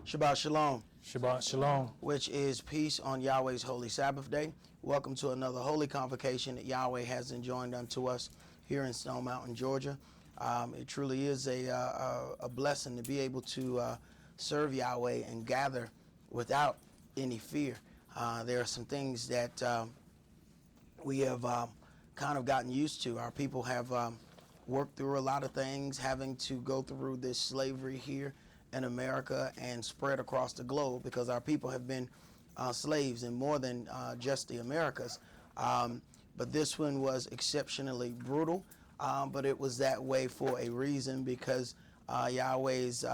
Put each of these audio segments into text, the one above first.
Shabbat Shalom. Shabbat Shalom. Which is peace on Yahweh's holy Sabbath day. Welcome to another holy convocation that Yahweh has enjoined unto us here in Stone Mountain, Georgia. It truly is a blessing to be able to serve Yahweh and gather without any fear. There are some things that we have kind of gotten used to. Our people have worked through a lot of things, having to go through this slavery here in America and spread across the globe, because our people have been slaves in more than just the Americas. But this one was exceptionally brutal, but it was that way for a reason, because Yahweh's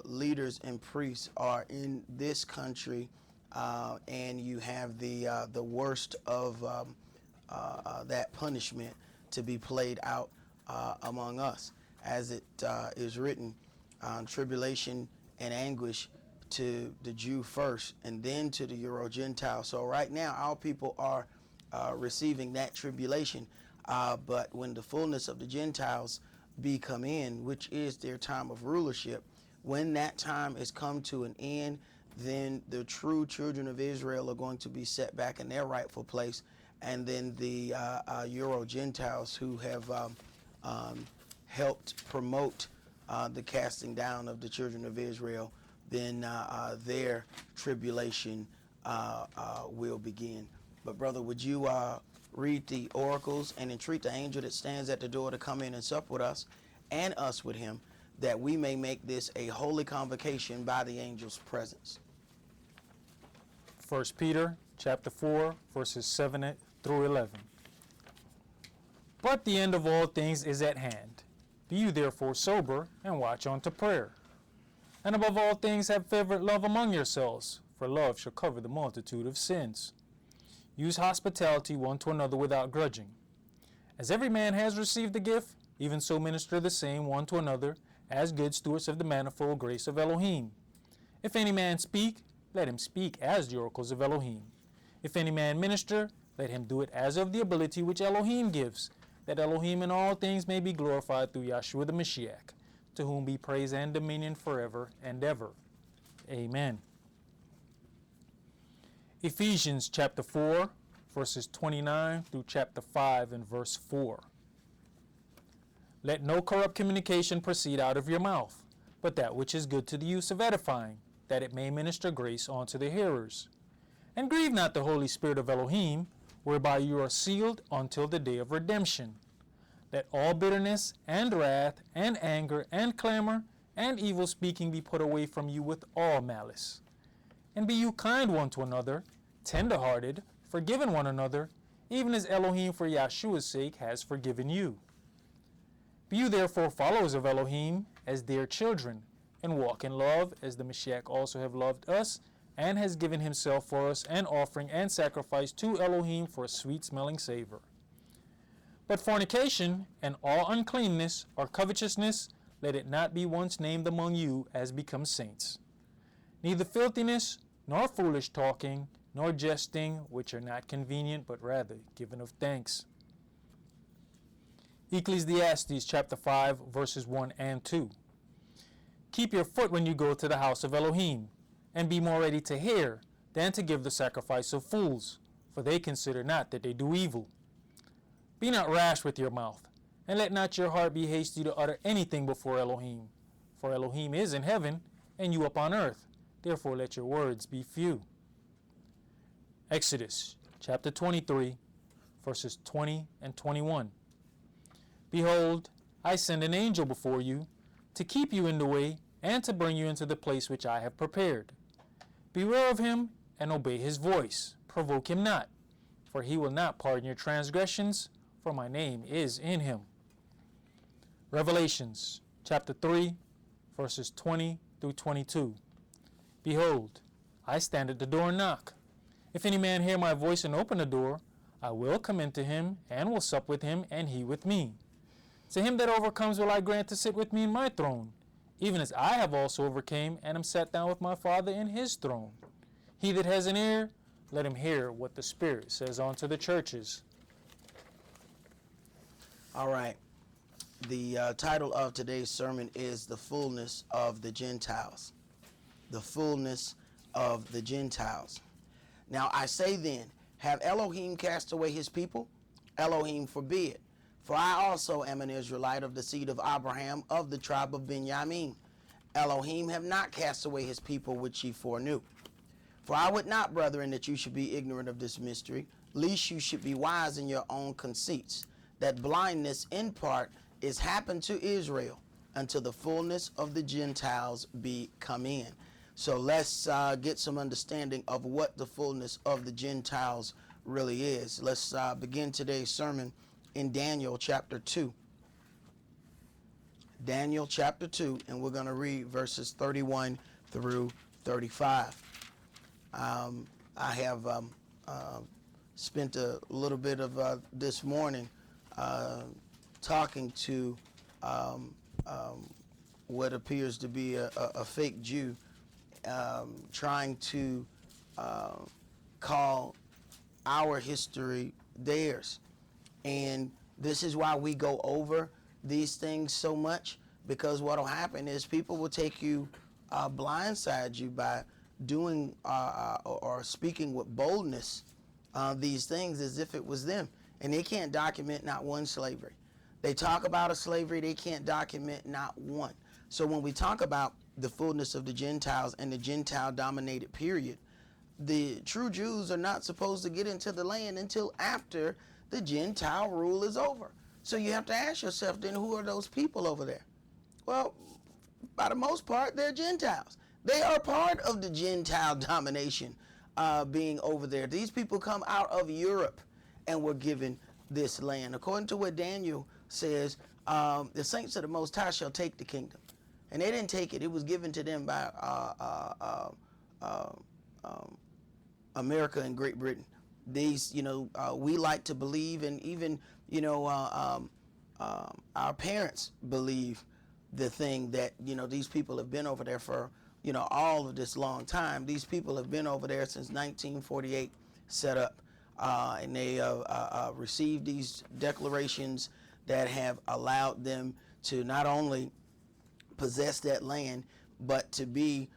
leaders and priests are in this country, and you have the worst of that punishment to be played out among us, as it is written. Tribulation and anguish to the Jew first, and then to the Euro-Gentiles. So right now our people are receiving that tribulation, but when the fullness of the Gentiles be come in, which is their time of rulership, when that time is come to an end, then the true children of Israel are going to be set back in their rightful place, and then the Euro-Gentiles who have helped promote the casting down of the children of Israel, then their tribulation will begin. But brother, would you read the oracles and entreat the angel that stands at the door to come in and sup with us and us with him, that we may make this a holy convocation by the angel's presence? 1 Peter chapter 4, verses 7 through 11. But the end of all things is at hand. Be you therefore sober, and watch unto prayer. And above all things have fervent love among yourselves, for love shall cover the multitude of sins. Use hospitality one to another without grudging. As every man has received a gift, even so minister the same one to another, as good stewards of the manifold grace of Elohim. If any man speak, let him speak as the oracles of Elohim. If any man minister, let him do it as of the ability which Elohim gives, that Elohim in all things may be glorified through Yahshua the Mashiach, to whom be praise and dominion forever and ever. Amen. Ephesians chapter 4, verses 29 through chapter 5 and verse 4. Let no corrupt communication proceed out of your mouth, but that which is good to the use of edifying, that it may minister grace unto the hearers. And grieve not the Holy Spirit of Elohim, whereby you are sealed until the day of redemption. Let all bitterness and wrath and anger and clamor and evil speaking be put away from you with all malice. And be you kind one to another, tender-hearted, forgiving one another, even as Elohim for Yahshua's sake has forgiven you. Be you therefore followers of Elohim as dear children, and walk in love as the Mashiach also have loved us, and has given himself for us an offering and sacrifice to Elohim for a sweet-smelling savor. But fornication and all uncleanness or covetousness, let it not be once named among you as becomes saints. Neither filthiness, nor foolish talking, nor jesting, which are not convenient, but rather given of thanks. Ecclesiastes chapter 5, verses 1 and 2. Keep your foot when you go to the house of Elohim, and be more ready to hear than to give the sacrifice of fools, for they consider not that they do evil. Be not rash with your mouth, and let not your heart be hasty to utter anything before Elohim. For Elohim is in heaven, and you upon earth. Therefore let your words be few. Exodus chapter 23, verses 20 and 21. Behold, I send an angel before you, to keep you in the way, and to bring you into the place which I have prepared. Beware of him, and obey his voice. Provoke him not, for he will not pardon your transgressions, for my name is in him. Revelations chapter 3, verses 20 through 22. Behold, I stand at the door and knock. If any man hear my voice and open the door, I will come into him, and will sup with him, and he with me. To him that overcomes will I grant to sit with me in my throne, even as I have also overcame, and am sat down with my Father in his throne. He that has an ear, let him hear what the Spirit says unto the churches. All right. The title of today's sermon is The Fullness of the Gentiles. the fullness of the Gentiles. Now I say then, have Elohim cast away his people? Elohim forbid. For I also am an Israelite of the seed of Abraham, of the tribe of Benjamin. Elohim have not cast away his people which ye foreknew. For I would not, brethren, that you should be ignorant of this mystery, lest you should be wise in your own conceits, that blindness in part is happened to Israel, until the fullness of the Gentiles be come in. So let's get some understanding of what the fullness of the Gentiles really is. Let's begin today's sermon in Daniel chapter 2. Daniel chapter 2, and we're going to read verses 31 through 35. I have spent a little bit of this morning talking to what appears to be a fake Jew, trying to call our history theirs. And this is why we go over these things so much, because what will happen is people will take you, blindside you by doing or speaking with boldness these things as if it was them. And they can't document not one slavery. They talk about a slavery, they can't document not one. So when we talk about the fullness of the Gentiles and the Gentile-dominated period, the true Jews are not supposed to get into the land until after the Gentile rule is over. So you have to ask yourself, then who are those people over there? Well, by the most part, they're Gentiles. They are part of the Gentile domination being over there. These people come out of Europe and were given this land. According to what Daniel says, the saints of the Most High shall take the kingdom. And they didn't take it. It was given to them by America and Great Britain. These, we like to believe, and even, our parents believe the thing that, these people have been over there for, all of this long time. These people have been over there since 1948 set up, and they received these declarations that have allowed them to not only possess that land, but to be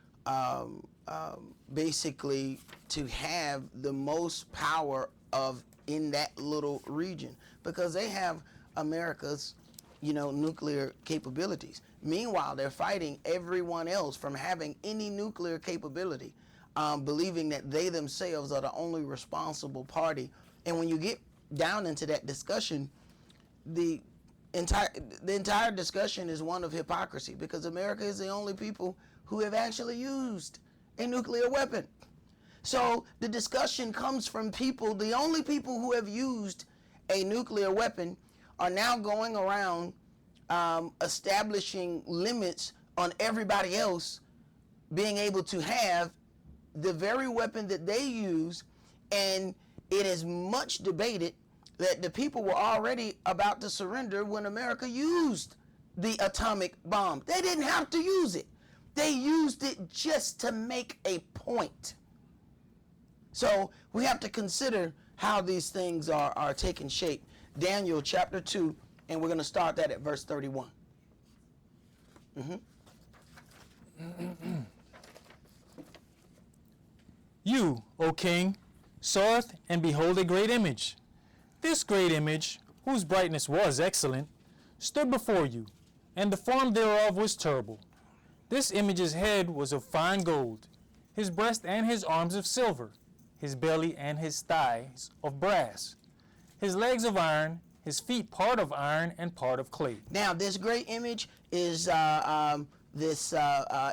basically to have the most power of in that little region, because they have America's nuclear capabilities. Meanwhile, they're fighting everyone else from having any nuclear capability, believing that they themselves are the only responsible party. And when you get down into that discussion, the entire discussion is one of hypocrisy, because America is the only people who have actually used a nuclear weapon. So the discussion comes from people, the only people who have used a nuclear weapon are now going around establishing limits on everybody else being able to have the very weapon that they use. And it is much debated that the people were already about to surrender when America used the atomic bomb. They didn't have to use it. They used it just to make a point. So we have to consider how these things are taking shape. Daniel chapter 2, and we're going to start that at verse 31. You, O king, sawest and behold a great image. This great image, whose brightness was excellent, stood before you, and the form thereof was terrible. This image's head was of fine gold, his breast and his arms of silver, his belly and his thighs of brass, his legs of iron, his feet part of iron and part of clay. Now, this great image is this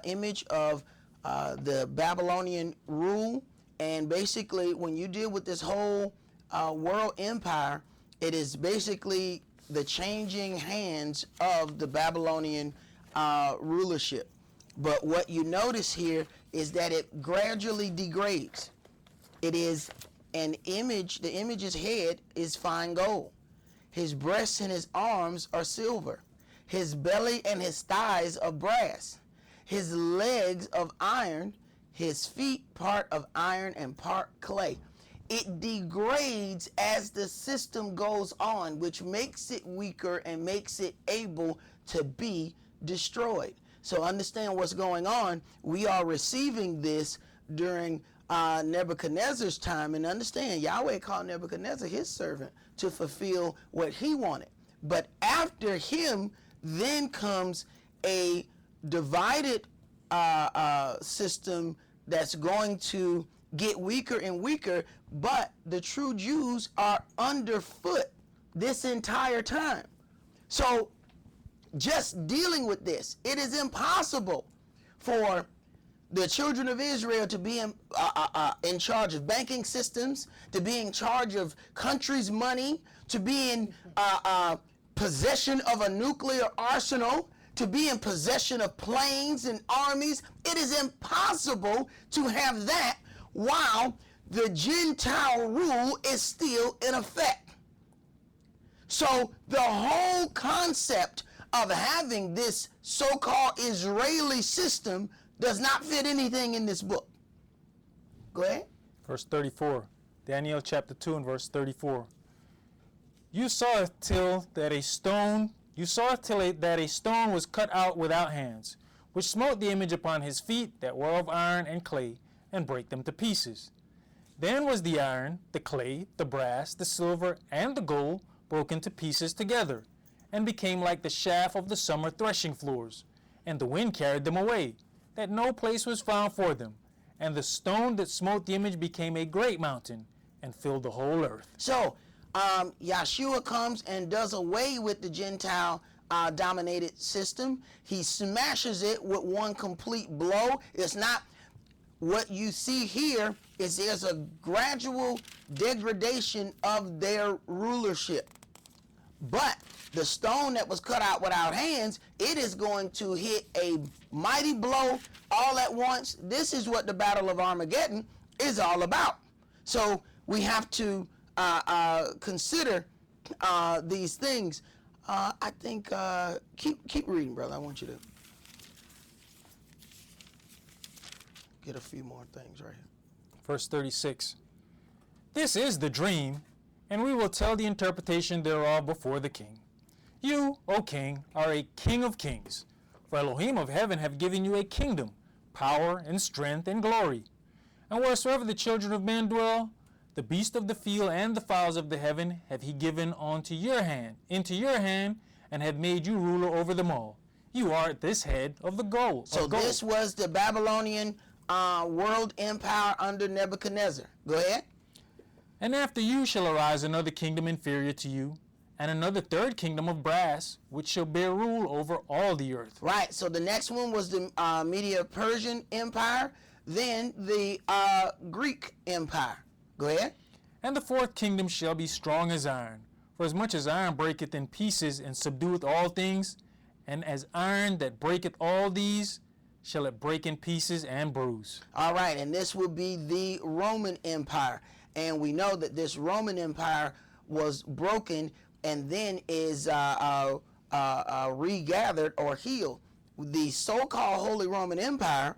image of the Babylonian rule. And basically, when you deal with this whole world empire, it is basically the changing hands of the Babylonian rulership. But what you notice here is that it gradually degrades. It is an image, the image's head is fine gold. His breasts and his arms are silver. His belly and his thighs of brass. His legs of iron. His feet part of iron and part clay. It degrades as the system goes on, which makes it weaker and makes it able to be destroyed. So understand what's going on. We are receiving this during Nebuchadnezzar's time, and understand Yahweh called Nebuchadnezzar his servant to fulfill what he wanted. But after him, then comes a divided system that's going to get weaker and weaker, but the true Jews are underfoot this entire time. So just dealing with this, it is impossible for the children of Israel to be in charge of banking systems, to be in charge of countries' money, to be in possession of a nuclear arsenal, to be in possession of planes and armies. It is impossible to have that while the Gentile rule is still in effect. So the whole concept of having this so-called Israeli system does not fit anything in this book. Go ahead. Verse 34, Daniel chapter 2 and verse 34. You saw till that a stone was cut out without hands, which smote the image upon his feet that were of iron and clay, and brake them to pieces. Then was the iron, the clay, the brass, the silver, and the gold broken to pieces together, and became like the shaft of the summer threshing floors. And the wind carried them away, that no place was found for them. And the stone that smote the image became a great mountain, and filled the whole earth. So, Yahshua comes and does away with the Gentile dominated system. He smashes it with one complete blow. It's not what you see here. Is there's a gradual degradation of their rulership. But the stone that was cut out without hands, it is going to hit a mighty blow all at once. This is what the Battle of Armageddon is all about. So we have to consider these things. I think keep reading, brother. I want you to get a few more things right here. Verse 36. This is the dream, and we will tell the interpretation thereof before the king. You, O king, are a king of kings. For Elohim of heaven have given you a kingdom, power and strength and glory. And wheresoever the children of men dwell, the beasts of the field and the fowls of the heaven have he given into your hand, and have made you ruler over them all. You are at this head of the gold. So this was the Babylonian world empire under Nebuchadnezzar. Go ahead. And after you shall arise another kingdom inferior to you, and another third kingdom of brass, which shall bear rule over all the earth. Right, so the next one was the Medo-Persian Empire, then the Greek Empire. Go ahead. And the fourth kingdom shall be strong as iron, for as much as iron breaketh in pieces and subdueth all things, and as iron that breaketh all these, shall it break in pieces and bruise. All right, and this will be the Roman Empire. And we know that this Roman Empire was broken and then is regathered or healed. The so-called Holy Roman Empire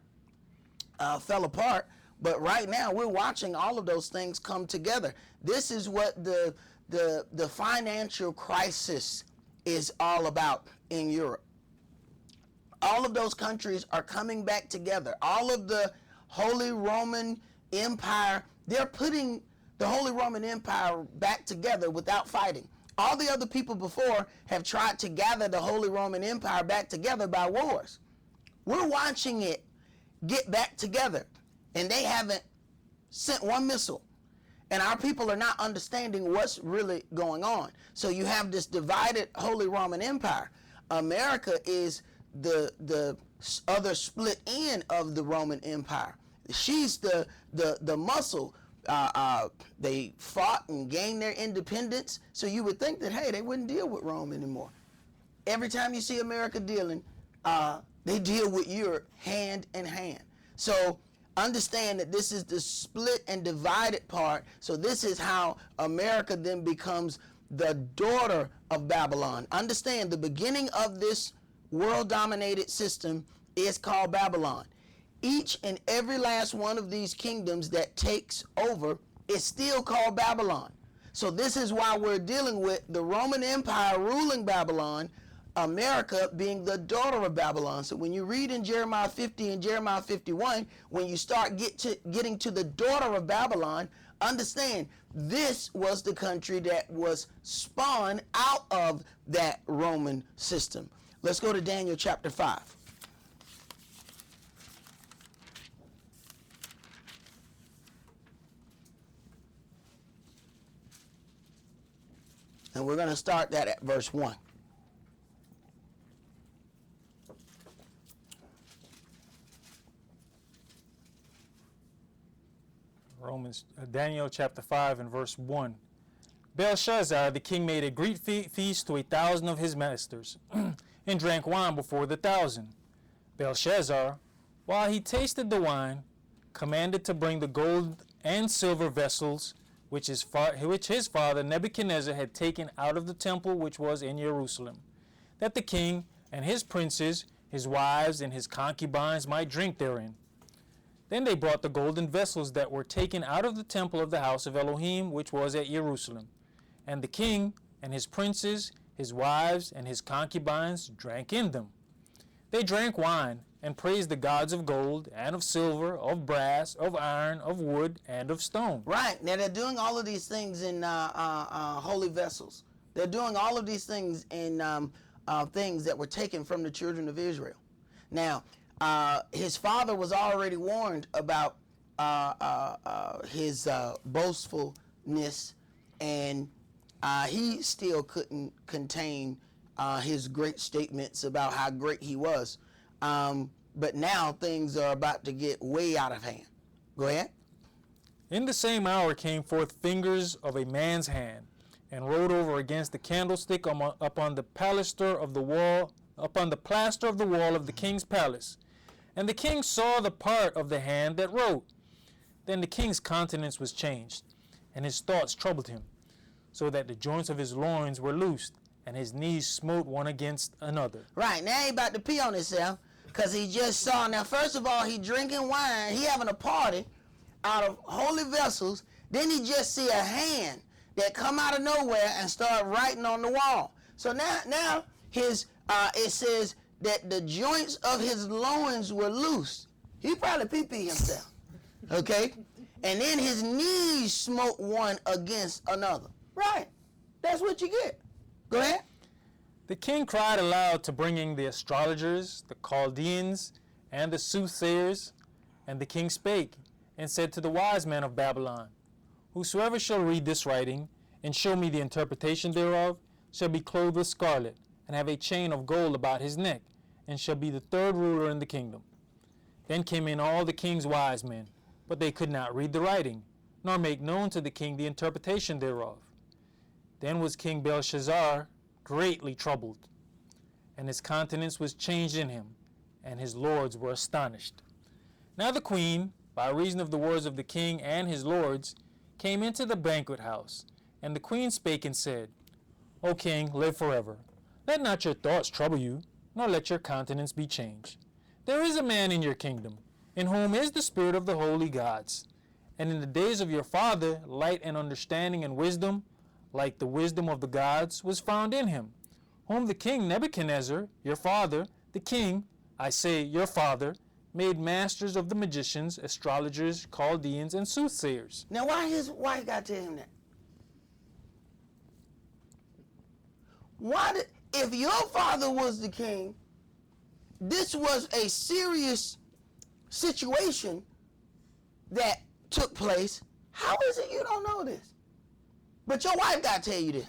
fell apart, but right now we're watching all of those things come together. This is what the financial crisis is all about in Europe. All of those countries are coming back together. All of the Holy Roman Empire, they're putting the Holy Roman Empire back together without fighting. All the other people before have tried to gather the Holy Roman Empire back together by wars. We're watching it get back together, and they haven't sent one missile. And our people are not understanding what's really going on. So you have this divided Holy Roman Empire. America is the other split end of the Roman Empire. She's the muscle. They fought and gained their independence, so you would think that, hey, they wouldn't deal with Rome anymore. Every time you see America dealing, they deal with Europe hand in hand. So understand that this is the split and divided part. So this is how America then becomes the daughter of Babylon. Understand, the beginning of this world-dominated system is called Babylon. Each and every last one of these kingdoms that takes over is still called Babylon. So this is why we're dealing with the Roman Empire ruling Babylon, America being the daughter of Babylon. So when you read in Jeremiah 50 and Jeremiah 51, when you start getting to the daughter of Babylon, understand this was the country that was spawned out of that Roman system. Let's go to Daniel chapter 5. And we're going to start that at verse 1. Daniel chapter 5 and verse 1. Belshazzar the king made a great feast to 1,000 of his masters, and drank wine before the 1,000. Belshazzar, while he tasted the wine, commanded to bring the gold and silver vessels which his father Nebuchadnezzar had taken out of the temple which was in Jerusalem, that the king and his princes, his wives, and his concubines might drink therein. Then they brought the golden vessels that were taken out of the temple of the house of Elohim, which was at Jerusalem. And the king and his princes, his wives, and his concubines drank in them. They drank wine and praised the gods of gold and of silver, of brass, of iron, of wood, and of stone. Right. Now they're doing all of these things in holy vessels. They're doing all of these things in things that were taken from the children of Israel. Now, his father was already warned about his boastfulness, and he still couldn't contain his great statements about how great he was. But now things are about to get way out of hand. Go ahead. In the same hour came forth fingers of a man's hand, and wrote over against the candlestick upon the plaster of the wall of the king's palace. And the king saw the part of the hand that wrote. Then the king's countenance was changed, and his thoughts troubled him, so that the joints of his loins were loosed, and his knees smote one against another. Right, now he about to pee on himself, because he just saw, now first of all, he drinking wine, he having a party out of holy vessels, then he just see a hand that come out of nowhere and start writing on the wall. So now his it says that the joints of his loins were loose. He probably pee-pee himself, okay? And then his knees smote one against another. Right, that's what you get. Go ahead. The king cried aloud to bringing the astrologers, the Chaldeans, and the soothsayers. And the king spake, and said to the wise men of Babylon, Whosoever shall read this writing, and show me the interpretation thereof, shall be clothed with scarlet, and have a chain of gold about his neck, and shall be the third ruler in the kingdom. Then came in all the king's wise men, but they could not read the writing, nor make known to the king the interpretation thereof. Then was King Belshazzar greatly troubled, and his countenance was changed in him, and his lords were astonished. Now the queen, by reason of the words of the king and his lords, came into the banquet house, and the queen spake and said, O king, live forever. Let not your thoughts trouble you, nor let your countenance be changed. There is a man in your kingdom, in whom is the spirit of the holy gods. And in the days of your father, light and understanding and wisdom, like the wisdom of the gods, was found in him, whom the king Nebuchadnezzar, your father, the king, I say your father, made masters of the magicians, astrologers, Chaldeans, and soothsayers. Now why his wife got to tell him that? If your father was the king, this was a serious situation that took place. How is it you don't know this? But your wife got to tell you this.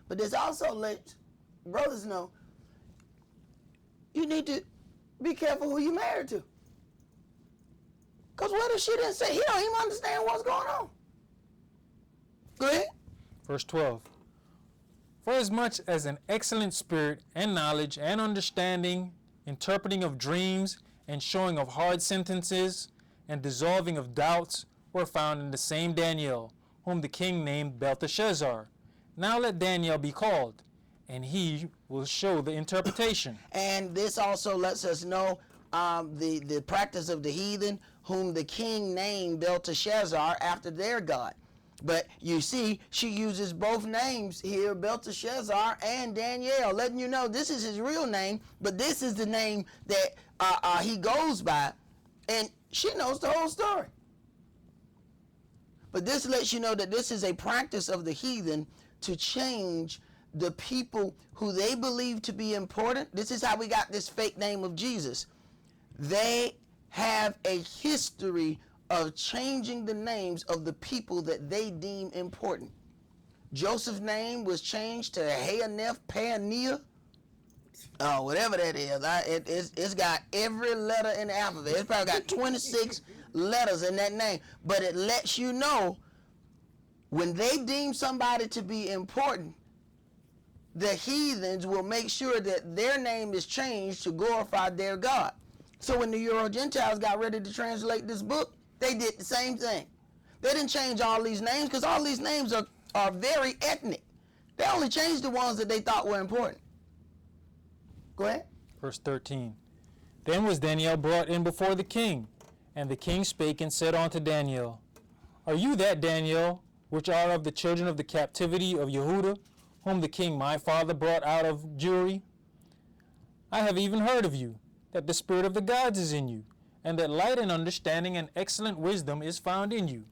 But this also lets brothers know you need to be careful who you married to. Because what if she didn't say, he don't even understand what's going on. Go ahead. Verse 12. For as much as an excellent spirit and knowledge and understanding, interpreting of dreams and showing of hard sentences and dissolving of doubts were found in the same Daniel, whom the king named Belteshazzar. Now let Daniel be called, and he will show the interpretation. And this also lets us know the practice of the heathen, whom the king named Belteshazzar after their god. But you see, she uses both names here, Belteshazzar and Daniel, letting you know this is his real name, but this is the name that he goes by, and she knows the whole story. But this lets you know that this is a practice of the heathen to change the people who they believe to be important. This is how we got this fake name of Jesus. They have a history of changing the names of the people that they deem important. Joseph's name was changed to Haneph, Pania, whatever that is. It's got every letter in the alphabet. It's probably got 26 letters in that name. But it lets you know when they deem somebody to be important, the heathens will make sure that their name is changed to glorify their God. So when the Euro-Gentiles got ready to translate this book, they did the same thing. They didn't change all these names because all these names are very ethnic. They only changed the ones that they thought were important. Go ahead. Verse 13. Then was Daniel brought in before the king, and the king spake and said unto Daniel, Are you that Daniel, which are of the children of the captivity of Yehuda, whom the king my father brought out of Jewry? I have even heard of you, that the spirit of the gods is in you, and that light and understanding and excellent wisdom is found in you.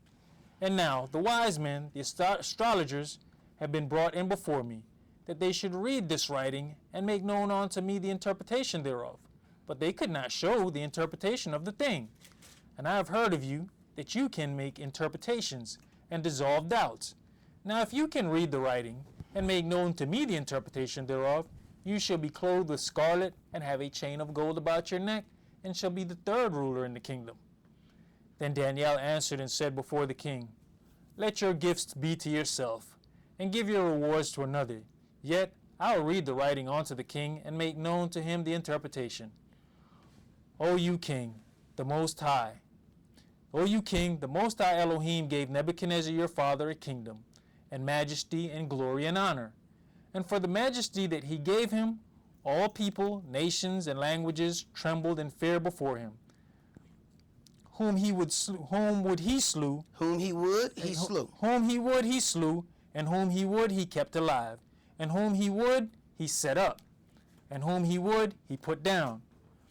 And now the wise men, the astrologers, have been brought in before me, that they should read this writing and make known unto me the interpretation thereof. But they could not show the interpretation of the thing. And I have heard of you, that you can make interpretations and dissolve doubts. Now if you can read the writing and make known to me the interpretation thereof, you shall be clothed with scarlet and have a chain of gold about your neck, and shall be the third ruler in the kingdom. Then Daniel answered and said before the king, Let your gifts be to yourself, and give your rewards to another. Yet I will read the writing unto the king, and make known to him the interpretation. O you king, the Most High. O you king, the Most High Elohim gave Nebuchadnezzar your father a kingdom, and majesty, and glory, and honor. And for the majesty that he gave him, all people, nations, and languages trembled and feared before him. Whom he would he slew. Whom he would, he slew. Whom he would, he slew, and whom he would, he kept alive. And whom he would, he set up. And whom he would, he put down.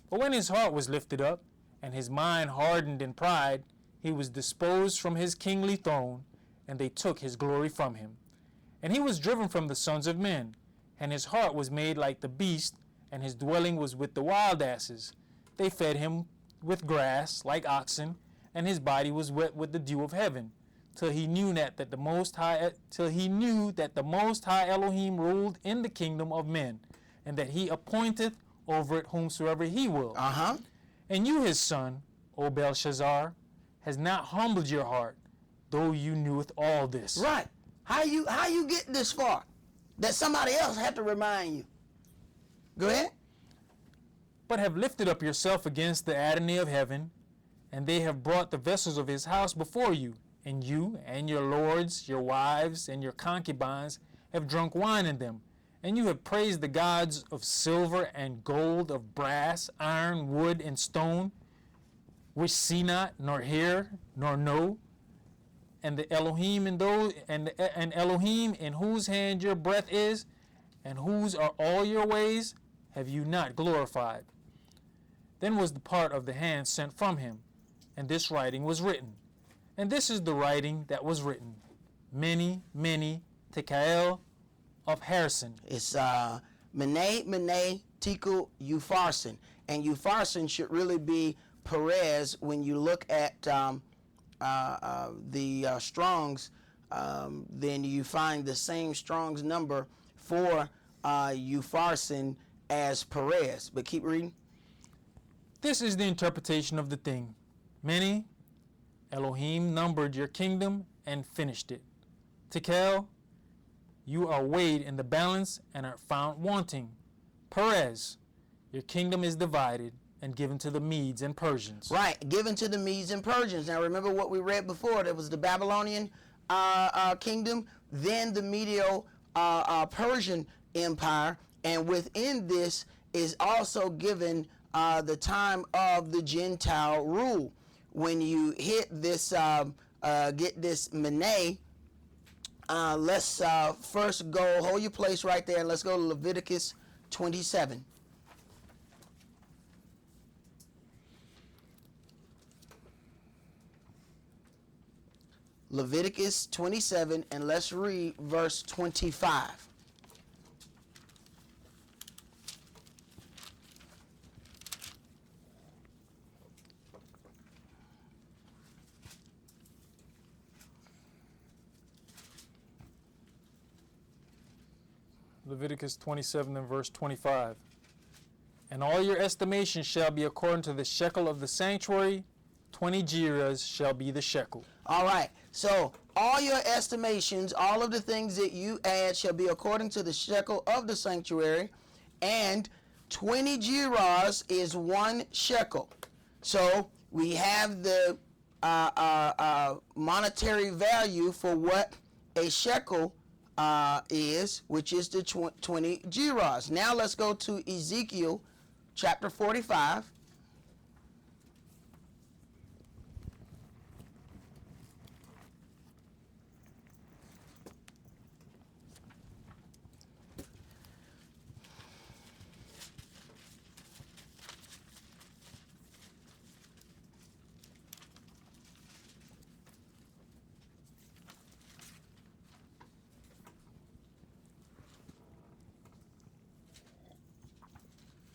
But when his heart was lifted up, and his mind hardened in pride, he was disposed from his kingly throne, and they took his glory from him. And he was driven from the sons of men, and his heart was made like the beast, and his dwelling was with the wild asses. They fed him with grass like oxen, and his body was wet with the dew of heaven, till he knew that the Most High Elohim ruled in the kingdom of men, and that he appointeth over it whomsoever he will. And you, his son, O Belshazzar, has not humbled your heart, though you kneweth all this. Right. How you get this far? That somebody else had to remind you. Go ahead. But have lifted up yourself against the Adonai of heaven, and they have brought the vessels of his house before you, and you and your lords, your wives, and your concubines have drunk wine in them, and you have praised the gods of silver and gold, of brass, iron, wood, and stone, which see not, nor hear, nor know, and the Elohim in those, and Elohim in whose hand your breath is, and whose are all your ways, have you not glorified. Then was the part of the hand sent from him, and this writing was written. And this is the writing that was written. Many, Tekel of Harrison. It's Mene, Tekel, Upharsin. And Upharsin should really be Perez when you look at the Strongs, then you find the same Strong's number for Upharsin as Perez. But keep reading. This is the interpretation of the thing. Many, Elohim numbered your kingdom and finished it. Tekel, you are weighed in the balance and are found wanting. Perez, your kingdom is divided and given to the Medes and Persians. Right, given to the Medes and Persians. Now remember what we read before. There was the Babylonian kingdom, then the Medo-Persian empire, and within this is also given the time of the Gentile rule. When you hit this, get this Mene, Let's first go, hold your place right there, and let's go to Leviticus 27. Leviticus 27, and let's read verse 25. Leviticus 27 and verse 25. And all your estimations shall be according to the shekel of the sanctuary. 20 gerahs shall be the shekel. All right. So all your estimations, all of the things that you add shall be according to the shekel of the sanctuary. And 20 gerahs is 1 shekel. So we have the monetary value for what a shekel is, which is the 20 gerahs. Now let's go to Ezekiel chapter 45.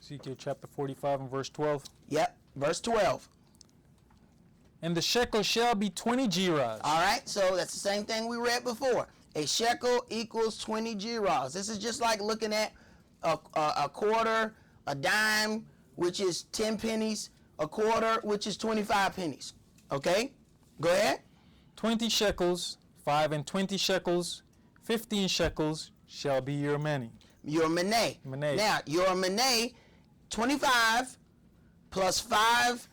Ezekiel chapter 45 and verse 12. Yep, verse 12. And the shekel shall be 20 gerahs. All right, so that's the same thing we read before. A shekel equals 20 gerahs. This is just like looking at a quarter, a dime, which is 10 pennies, a quarter, which is 25 pennies. Okay, go ahead. 20 shekels, 5 and 20 shekels, 15 shekels shall be your money. Your meneh. Meneh. Now, your meneh, 25 plus 5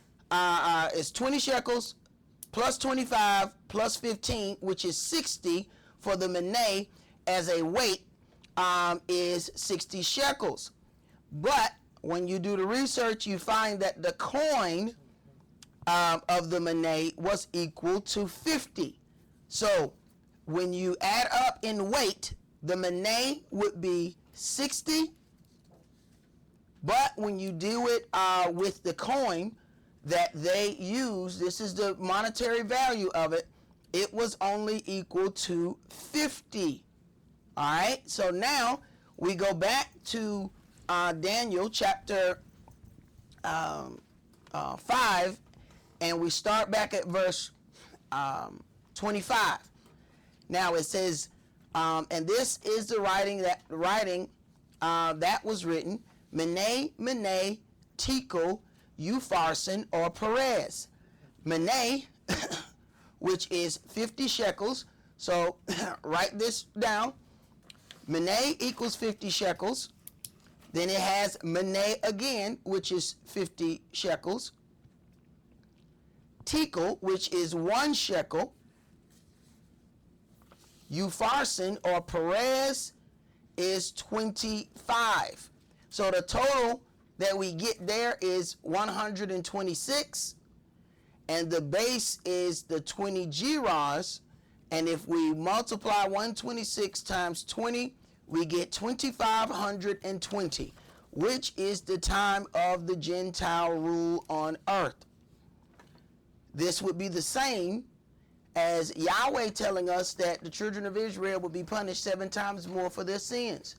is 20 shekels, plus 25 plus 15, which is 60 for the meneh as a weight, is 60 shekels. But when you do the research, you find that the coin of the meneh was equal to 50. So when you add up in weight, the meneh would be 60. But when you do it with the coin that they use, this is the monetary value of it, it was only equal to 50. All right, so now we go back to Daniel chapter 5, and we start back at verse 25. Now it says, and this is the writing that was written, Meneh, Meneh, Tekel, Upharsin, or Perez. Meneh, which is 50 shekels. So write this down. Meneh equals 50 shekels. Then it has Meneh again, which is 50 shekels. Tekel, which is 1 shekel. Upharsin, or Perez, is 25. So the total that we get there is 126, and the base is the 20 gerahs, and if we multiply 126 times 20, we get 2,520, which is the time of the Gentile rule on earth. This would be the same as Yahweh telling us that the children of Israel will be punished 7 times more for their sins.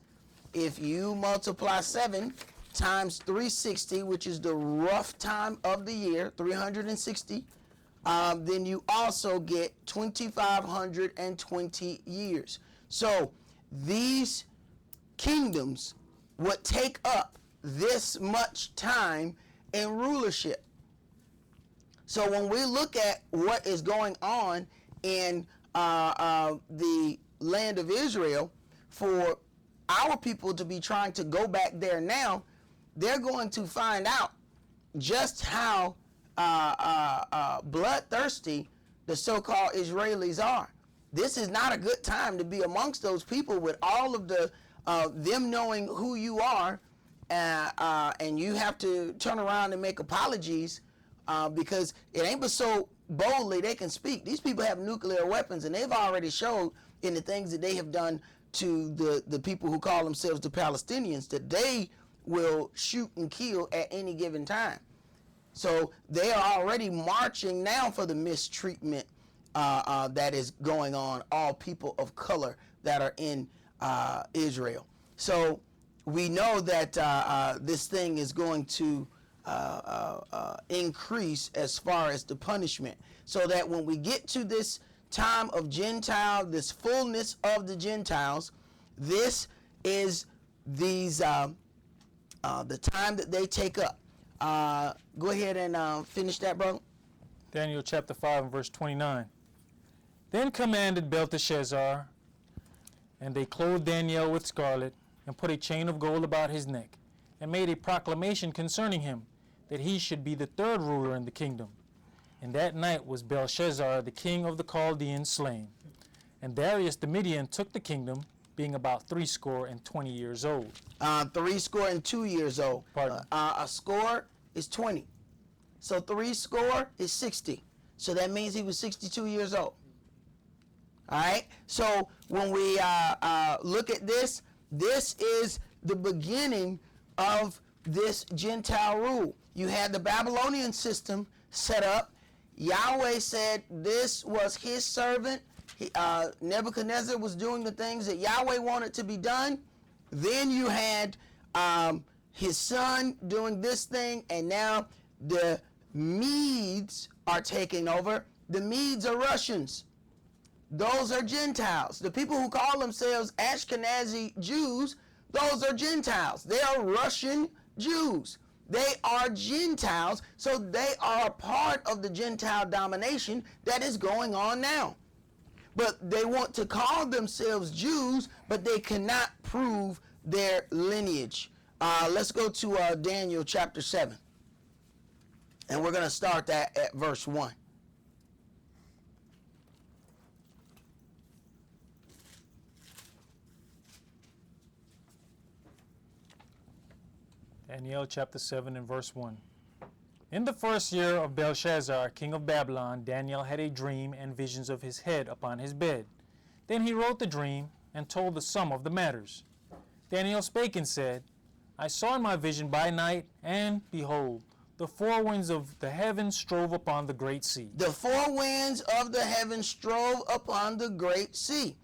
If you multiply 7 times 360, which is the rough time of the year, 360, then you also get 2,520 years. So these kingdoms would take up this much time in rulership. So when we look at what is going on in the land of Israel, for our people to be trying to go back there now, they're going to find out just how bloodthirsty the so-called Israelis are. This is not a good time to be amongst those people with all of the them knowing who you are, and you have to turn around and make apologies because it ain't but so boldly they can speak. These people have nuclear weapons, and they've already showed in the things that they have done to the people who call themselves the Palestinians, that they will shoot and kill at any given time. So they are already marching now for the mistreatment that is going on, all people of color that are in Israel. So we know that this thing is going to increase as far as the punishment, so that when we get to this time of Gentile, this fullness of the Gentiles, this is these the time that they take up. Go ahead and finish that, bro. Daniel chapter 5 and verse 29. Then commanded Belteshazzar, and they clothed Daniel with scarlet, and put a chain of gold about his neck, and made a proclamation concerning him, that he should be the third ruler in the kingdom. And that night was Belshazzar, the king of the Chaldeans, slain. And Darius the Median took the kingdom, being about 80 years old. 62 years old. Pardon? A score is 20. So 80 is 60. So that means he was 62 years old. All right. So when we look at this, this is the beginning of this Gentile rule. You had the Babylonian system set up. Yahweh said this was his servant. Nebuchadnezzar was doing the things that Yahweh wanted to be done. Then you had his son doing this thing, and now the Medes are taking over. The Medes are Russians. Those are Gentiles. The people who call themselves Ashkenazi Jews, those are Gentiles. They are Russian Jews. They are Gentiles, so they are a part of the Gentile domination that is going on now. But they want to call themselves Jews, but they cannot prove their lineage. Let's go to Daniel chapter 7. And we're going to start that at verse 1. Daniel chapter 7 and verse 1. In the first year of Belshazzar, king of Babylon, Daniel had a dream and visions of his head upon his bed. Then he wrote the dream and told the sum of the matters. Daniel spake and said, I saw in my vision by night, and behold, the four winds of the heavens strove upon the great sea. The four winds of the heavens strove upon the great sea.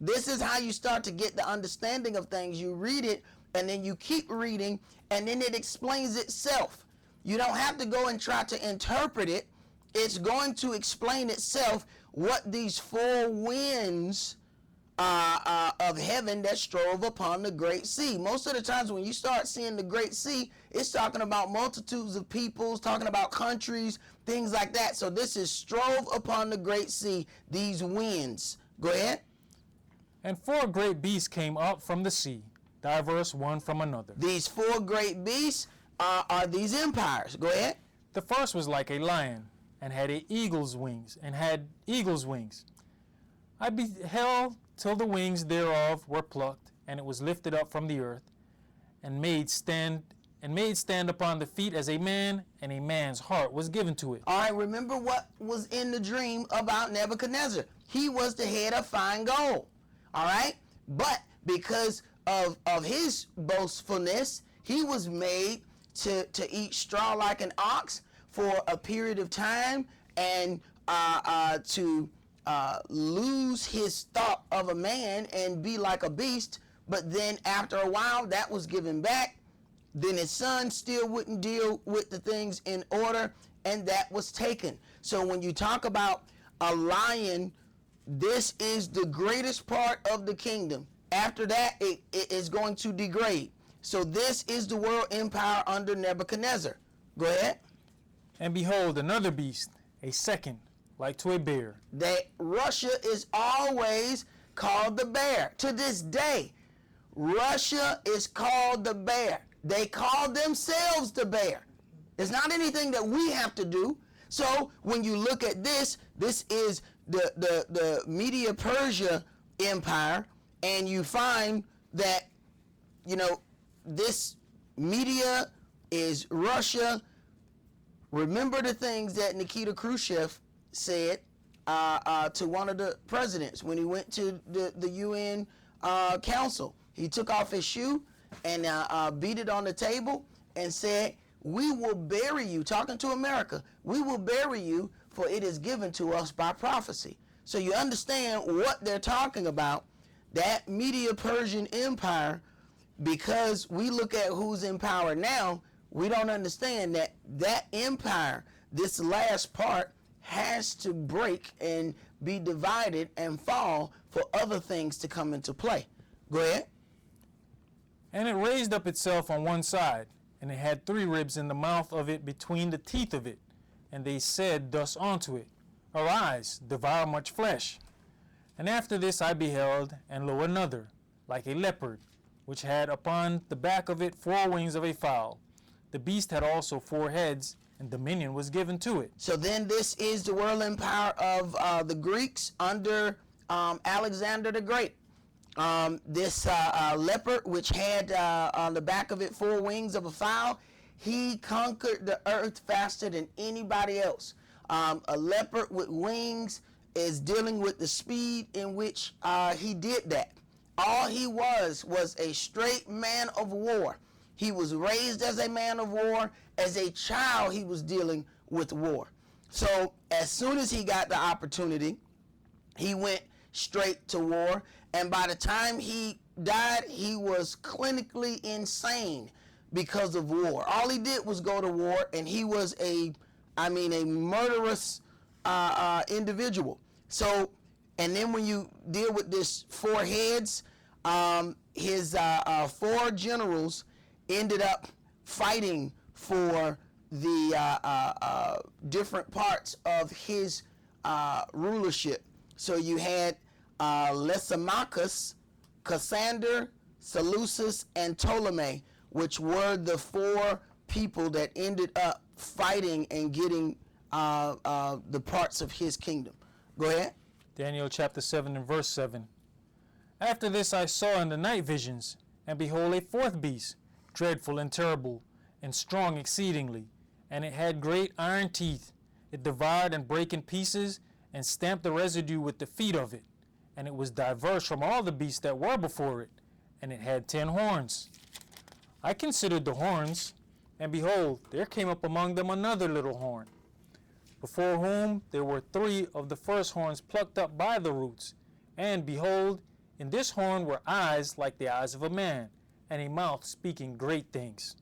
This is how you start to get the understanding of things. You read it, and then you keep reading, and then it explains itself. You don't have to go and try to interpret it. It's going to explain itself what these four winds of heaven that strove upon the great sea. Most of the times when you start seeing the great sea, it's talking about multitudes of peoples, talking about countries, things like that. So this is strove upon the great sea, these winds. Go ahead. And four great beasts came up from the sea, diverse one from another. These four great beasts are these empires. Go ahead. The first was like a lion, and had eagle's wings. I beheld till the wings thereof were plucked, and it was lifted up from the earth, and made stand upon the feet as a man, and a man's heart was given to it. All right, remember what was in the dream about Nebuchadnezzar. He was the head of fine gold. All right, but because of his boastfulness, he was made to eat straw like an ox for a period of time, and to lose his thought of a man and be like a beast. But then after a while, that was given back. Then his son still wouldn't deal with the things in order, and that was taken. So when you talk about a lion, this is the greatest part of the kingdom. After that, it is going to degrade. So this is the world empire under Nebuchadnezzar. Go ahead. And behold, another beast, a second, like to a bear. That Russia is always called the bear. To this day, Russia is called the bear. They call themselves the bear. It's not anything that we have to do. So when you look at this, this is the Media-Persia empire, and you find that, this Media is Russia. Remember the things that Nikita Khrushchev said to one of the presidents when he went to the UN Council. He took off his shoe and beat it on the table and said, "We will bury you," talking to America, "we will bury you, for it is given to us by prophecy." So you understand what they're talking about. That Medo-Persian Empire, because we look at who's in power now, we don't understand that that empire, this last part, has to break and be divided and fall for other things to come into play. Go ahead. And it raised up itself on one side, and it had 3 ribs in the mouth of it between the teeth of it. And they said thus unto it, Arise, devour much flesh. And after this I beheld, and lo, another, like a leopard, which had upon the back of it 4 wings of a fowl. The beast had also 4 heads, and dominion was given to it. So then this is the world empire of the Greeks under Alexander the Great. This leopard, which had on the back of it 4 wings of a fowl, he conquered the earth faster than anybody else. A leopard with wings is dealing with the speed in which he did that. All he was a straight man of war. He was raised as a man of war. As a child, he was dealing with war. So as soon as he got the opportunity, he went straight to war. And by the time he died, he was clinically insane because of war. All he did was go to war, and he was a murderous individual. So, and then when you deal with this 4 heads, his 4 generals ended up fighting for the different parts of his rulership. So you had Lysimachus, Cassander, Seleucus, and Ptolemy, which were the 4 people that ended up fighting and getting the parts of his kingdom. Go ahead. Daniel chapter 7 and verse 7. After this I saw in the night visions, and behold, a 4th beast, dreadful and terrible, and strong exceedingly, and it had great iron teeth. It devoured and brake in pieces, and stamped the residue with the feet of it. And it was diverse from all the beasts that were before it, and it had 10 horns. I considered the horns, and behold, there came up among them another little horn, before whom there were 3 of the first horns plucked up by the roots. And behold, in this horn were eyes like the eyes of a man, and a mouth speaking great things.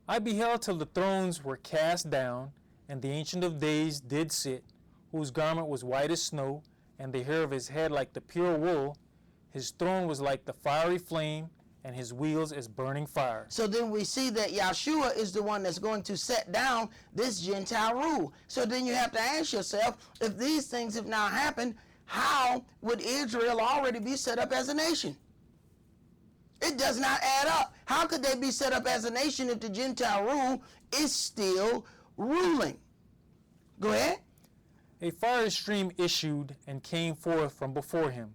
I beheld till the thrones were cast down, and the Ancient of Days did sit, whose garment was white as snow, and the hair of his head like the pure wool. His throne was like the fiery flame, and his wheels as burning fire. So then we see that Yahshua is the one that's going to set down this Gentile rule. So then you have to ask yourself, if these things have now happened, how would Israel already be set up as a nation? It does not add up. How could they be set up as a nation if the Gentile rule is still ruling? Go ahead. A fiery stream issued and came forth from before him.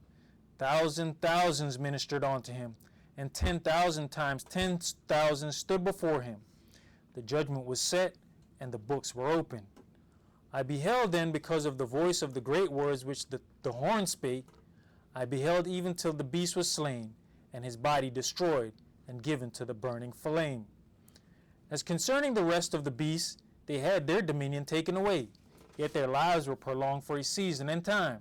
Thousands ministered unto him, and 10,000 times 10,000 stood before him. The judgment was set, and the books were opened. I beheld then, because of the voice of the great words which the horn spake, I beheld even till the beast was slain, and his body destroyed, and given to the burning flame. As concerning the rest of the beasts, they had their dominion taken away, yet their lives were prolonged for a season and time.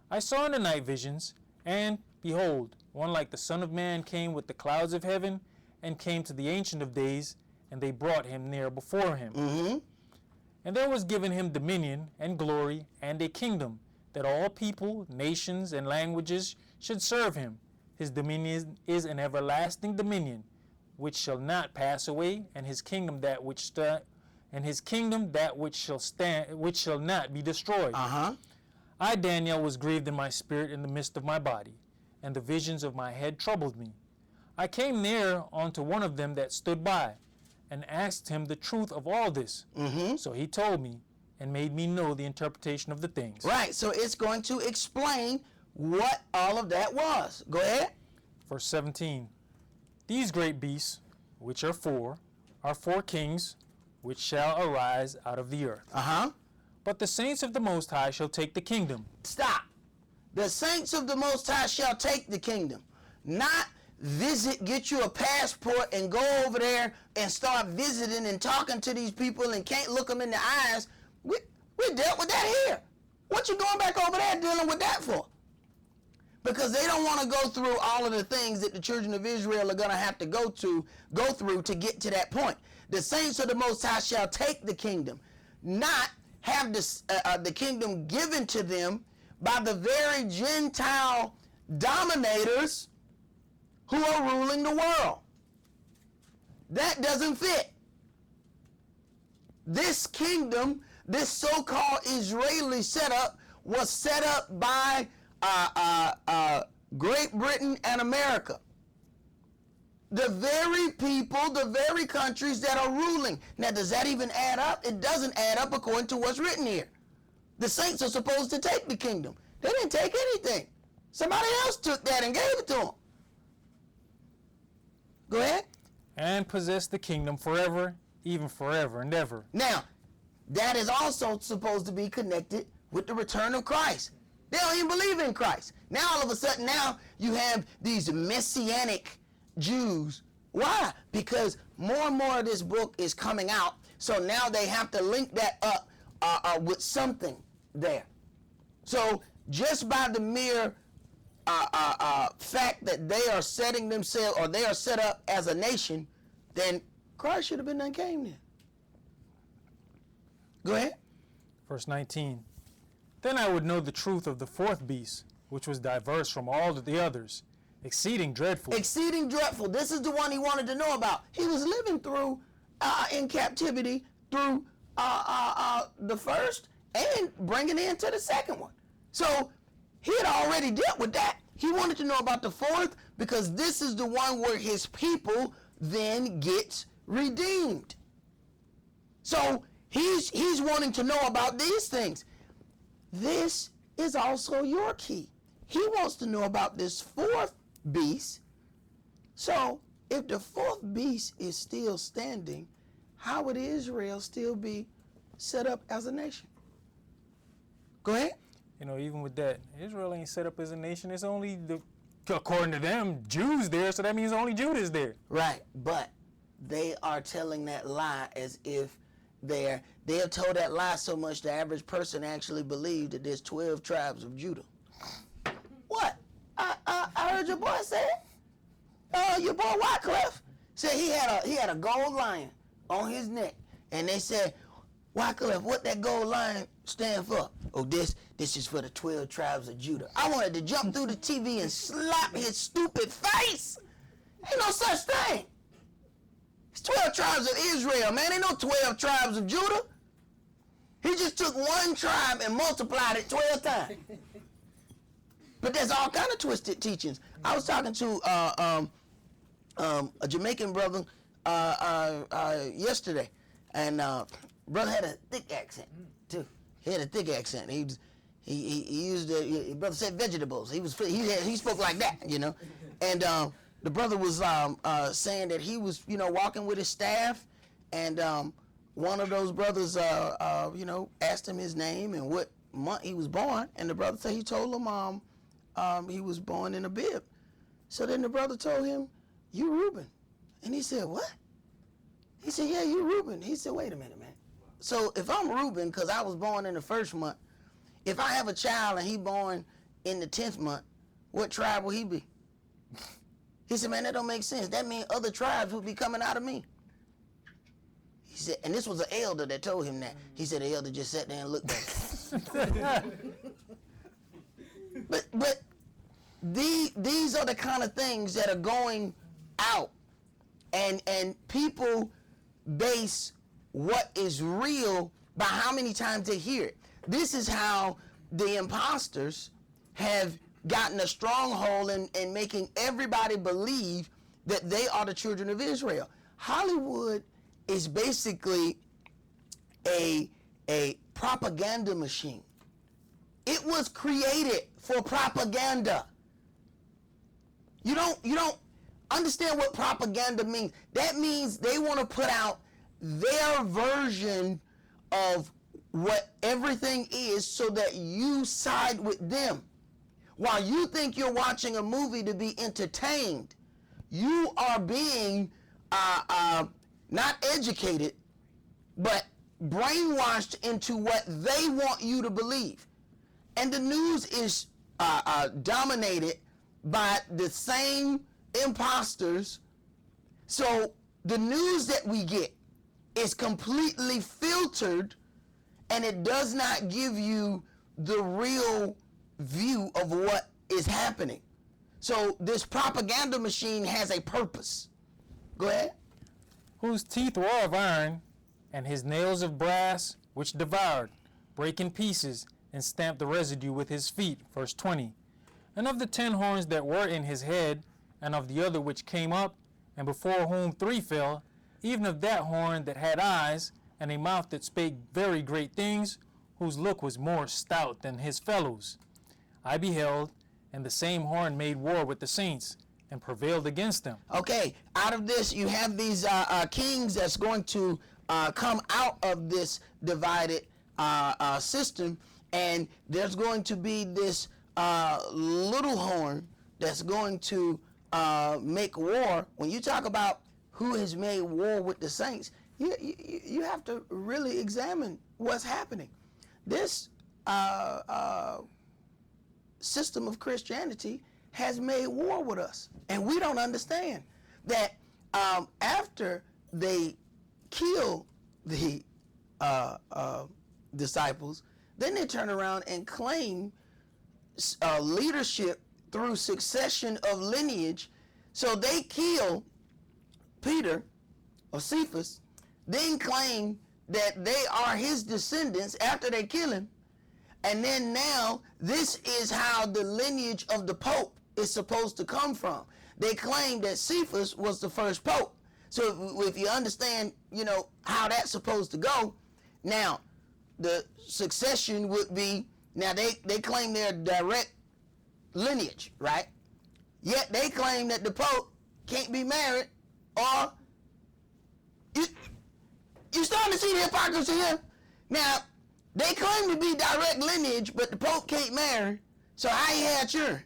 I saw in the night visions, and, behold, one like the Son of Man came with the clouds of heaven, and came to the Ancient of Days, and they brought him near before him. Mm-hmm. And there was given him dominion, and glory, and a kingdom, that all people, nations, and languages should serve him. His dominion is an everlasting dominion, which shall not pass away, and his kingdom that which shall stand, which shall not be destroyed. I, Daniel, was grieved in my spirit in the midst of my body, and the visions of my head troubled me. I came near unto one of them that stood by, and asked him the truth of all this. So he told me, and made me know the interpretation of the things. Right, so it's going to explain what all of that was. Go ahead. Verse 17. These great beasts, which are 4 kings, which shall arise out of the earth. But the saints of the Most High shall take the kingdom. Stop. The saints of the Most High shall take the kingdom. Not visit, get you a passport and go over there and start visiting and talking to these people and can't look them in the eyes. We dealt with that here. What you going back over there dealing with that for? Because they don't want to go through all of the things that the children of Israel are going to have to go through to get to that point. The saints of the Most High shall take the kingdom, not have the kingdom given to them by the very Gentile dominators who are ruling the world. That doesn't fit. This kingdom, this so-called Israeli setup, was set up by Great Britain and America. The very people, the very countries that are ruling. Now, does that even add up? It doesn't add up according to what's written here. The saints are supposed to take the kingdom. They didn't take anything. Somebody else took that and gave it to them. Go ahead. And possess the kingdom forever, even forever and ever. Now, that is also supposed to be connected with the return of Christ. They don't even believe in Christ. Now, all of a sudden, now you have these messianic Jews. Why? Because more and more of this book is coming out, so now they have to link that up with something there. So just by the mere fact that they are setting themselves, or they are set up as a nation, then Christ should have been done came then. Go ahead. Verse 19. Then I would know the truth of the fourth beast, which was diverse from all of the others, exceeding dreadful. Exceeding dreadful. This is the one he wanted to know about. He was living through, in captivity, through the first and bringing it into the second one. So he had already dealt with that. He wanted to know about the fourth because this is the one where his people then gets redeemed. So he's wanting to know about these things. This is also your key. He wants to know about this fourth beast. So if the fourth beast is still standing, how would Israel still be set up as a nation? Go ahead. You know, even with that, Israel ain't set up as a nation. It's only, according to them, Jews there, so that means only Judah is there. Right, but they are telling that lie as if they have told that lie so much the average person actually believed that there's 12 tribes of Judah. What? I heard your boy say it. Your boy Wycliffe said he had a gold lion on his neck, and they said, Wycliffe, what that gold lion stand for? Oh, this is for the 12 tribes of Judah. I wanted to jump through the TV and slap his stupid face. Ain't no such thing. It's 12 tribes of Israel, man. Ain't no 12 tribes of Judah. He just took one tribe and multiplied it 12 times. But there's all kind of twisted teachings. I was talking to a Jamaican brother yesterday, and brother had a thick accent too. He had a thick accent. He used brother said vegetables. He spoke like that, you know. And the brother was saying that he was, walking with his staff, and one of those brothers, asked him his name and what month he was born, and the brother said he told him he was born in a bib. So then the brother told him, "You Reuben," and he said, "What?" He said, "Yeah, you Reuben." He said, "Wait a minute, man. So if I'm Reuben, because I was born in the first month, if I have a child and he born in the 10th month, what tribe will he be?" He said, "Man, that don't make sense. That means other tribes will be coming out of me." He said, and this was an elder that told him that. He said the elder just sat there and looked at him. But these are the kind of things that are going out, and people base what is real by how many times they hear it. This is how the imposters have gotten a stronghold in making everybody believe that they are the children of Israel. Hollywood is basically a propaganda machine. It was created for propaganda. You don't understand what propaganda means. That means they want to put out their version of what everything is so that you side with them. While you think you're watching a movie to be entertained, you are being not educated, but brainwashed into what they want you to believe. And the news is dominated by the same imposters. So the news that we get is completely filtered, and it does not give you the real view of what is happening. So this propaganda machine has a purpose. Go ahead. Whose teeth were of iron, and his nails of brass, which devoured, brake in pieces, and stamped the residue with his feet. Verse 20. And of the 10 horns that were in his head, and of the other which came up, and before whom 3 fell, even of that horn that had eyes, and a mouth that spake very great things, whose look was more stout than his fellows. I beheld, and the same horn made war with the saints, and prevailed against them. Okay, out of this, you have these kings that's going to come out of this divided system, and there's going to be this little horn that's going to make war. When you talk about who has made war with the saints, you have to really examine what's happening. This system of Christianity has made war with us, and we don't understand that after they kill the disciples, then they turn around and claim leadership through succession of lineage. So they kill Peter or Cephas, then claim that they are his descendants after they kill him. And then now this is how the lineage of the Pope is supposed to come from. They claim that Cephas was the first Pope. So if you understand, how that's supposed to go, now the succession would be, now they claim their direct lineage, right? Yet they claim that the Pope can't be married, or you starting to see the hypocrisy here? Now, they claim to be direct lineage, but the Pope can't marry, so how you had children?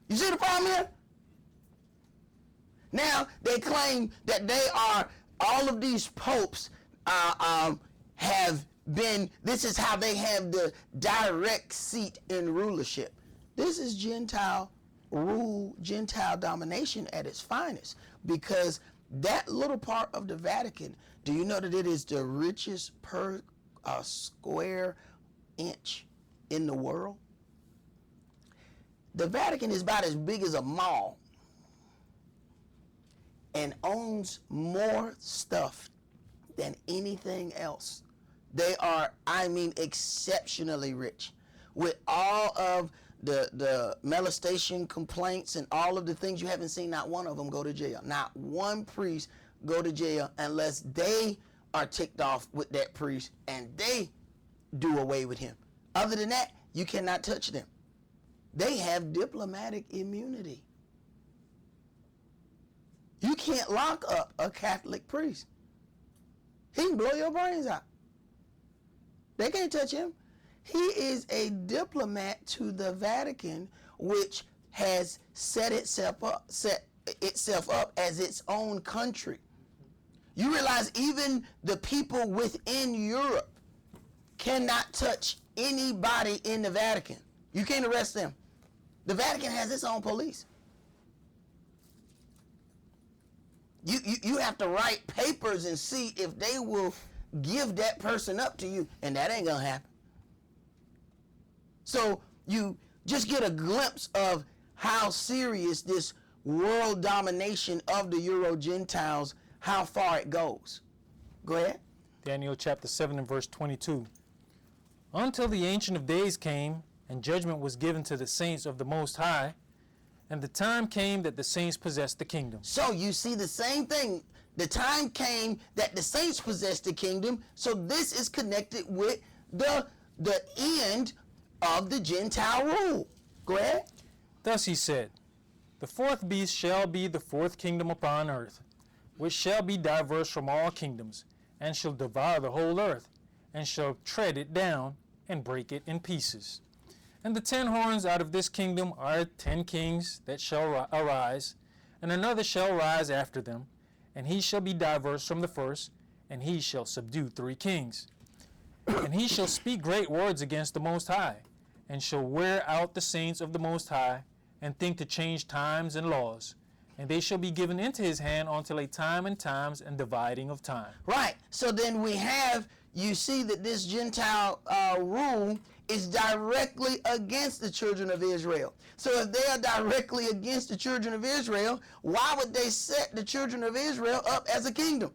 You see the problem here? Now, they claim that they are, all of these popes have been, this is how they have the direct seat in rulership. This is Gentile rule, Gentile domination at its finest, because that little part of the Vatican, do you know that it is the richest per square inch in the world? The Vatican is about as big as a mall and owns more stuff than anything else. They are, exceptionally rich. With all of the molestation complaints and all of the things, you haven't seen not one of them go to jail. Not one priest go to jail unless they are ticked off with that priest and they do away with him. Other than that, you cannot touch them. They have diplomatic immunity. You can't lock up a Catholic priest. He can blow your brains out. They can't touch him. He is a diplomat to the Vatican, which has set itself up as its own country. You realize even the people within Europe cannot touch anybody in the Vatican. You can't arrest them. The Vatican has its own police. You have to write papers and see if they will give that person up to you, and that ain't gonna happen. So you just get a glimpse of how serious this world domination of the Euro-Gentiles, how far it goes. Go ahead. Daniel chapter 7 and verse 22. Until the Ancient of Days came, and judgment was given to the saints of the Most High, and the time came that the saints possessed the kingdom. So you see the same thing. The time came that the saints possessed the kingdom. So this is connected with the end of the Gentile rule. Go ahead. Thus he said, the fourth beast shall be the fourth kingdom upon earth. which shall be diverse from all kingdoms, and shall devour the whole earth, and shall tread it down, and break it in pieces. And the 10 horns out of this kingdom are 10 kings that shall arise, and another shall rise after them, and he shall be diverse from the first, and he shall subdue 3 kings. And he shall speak great words against the Most High, and shall wear out the saints of the Most High, and think to change times and laws. And they shall be given into his hand until a time and times and dividing of time. Right. So then you see that this Gentile rule is directly against the children of Israel. So if they are directly against the children of Israel, why would they set the children of Israel up as a kingdom?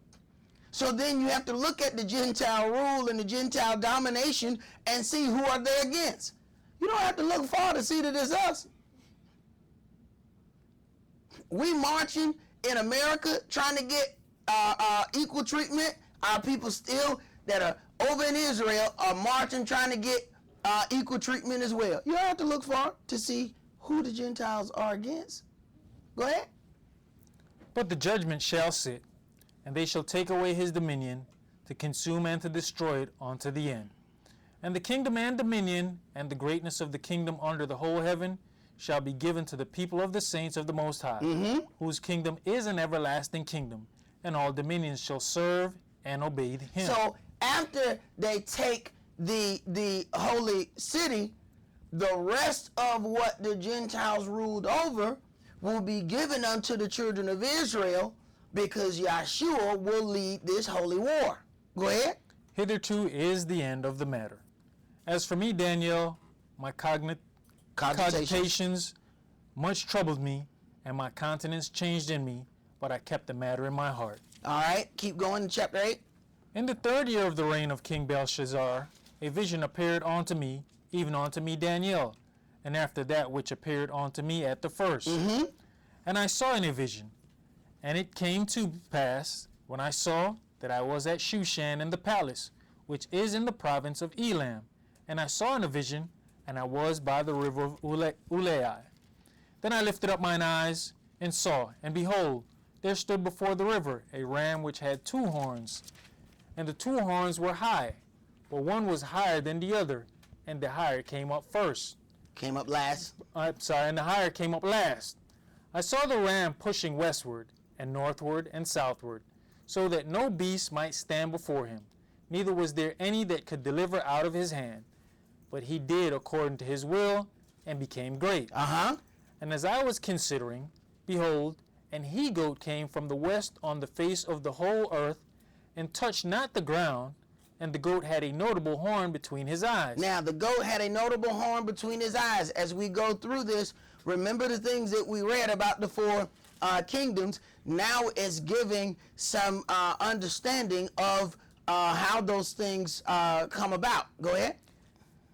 So then you have to look at the Gentile rule and the Gentile domination and see who are they against. You don't have to look far to see that it's us. We marching in America trying to get equal treatment. Our people still that are over in Israel are marching trying to get equal treatment as well. You don't have to look far to see who the Gentiles are against. Go ahead. But the judgment shall sit, and they shall take away his dominion, to consume and to destroy it unto the end. And the kingdom and dominion, and the greatness of the kingdom under the whole heaven, shall be given to the people of the saints of the Most High, whose kingdom is an everlasting kingdom, and all dominions shall serve and obey him. So after they take the holy city, the rest of what the Gentiles ruled over will be given unto the children of Israel, because Yahshua will lead this holy war. Go ahead. Hitherto is the end of the matter. As for me, Daniel, my cogitations much troubled me, and my countenance changed in me, but I kept the matter in my heart. All right, keep going to chapter 8. In the 3rd year of the reign of King Belshazzar, a vision appeared unto me, even unto me Daniel, and after that which appeared unto me at the first. And I saw in a vision, and it came to pass, when I saw, that I was at Shushan in the palace, which is in the province of Elam. And I saw in a vision, and I was by the river of Ulai. Then I lifted up mine eyes, and saw, and behold, there stood before the river a ram which had 2 horns. And the 2 horns were high, but one was higher than the other, and the higher came up first. Came up last. And the higher came up last. I saw the ram pushing westward, and northward, and southward, so that no beast might stand before him, neither was there any that could deliver out of his hand. But he did according to his will, and became great. And as I was considering, behold, an he-goat came from the west on the face of the whole earth, and touched not the ground, and the goat had a notable horn between his eyes. Now, the goat had a notable horn between his eyes. As we go through this, remember the things that we read about the 4 kingdoms. Now it's giving some understanding of how those things come about. Go ahead.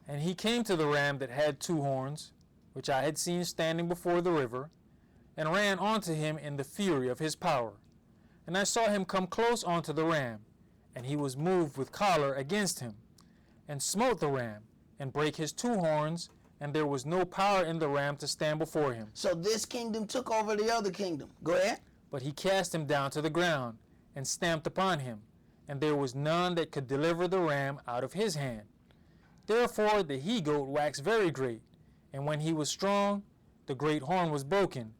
And he came to the ram that had 2 horns, which I had seen standing before the river, and ran unto him in the fury of his power. And I saw him come close unto the ram, and he was moved with choler against him, and smote the ram, and brake his 2 horns, and there was no power in the ram to stand before him. So this kingdom took over the other kingdom. Go ahead. But he cast him down to the ground, and stamped upon him, and there was none that could deliver the ram out of his hand. Therefore the he-goat waxed very great, and when he was strong, the great horn was broken,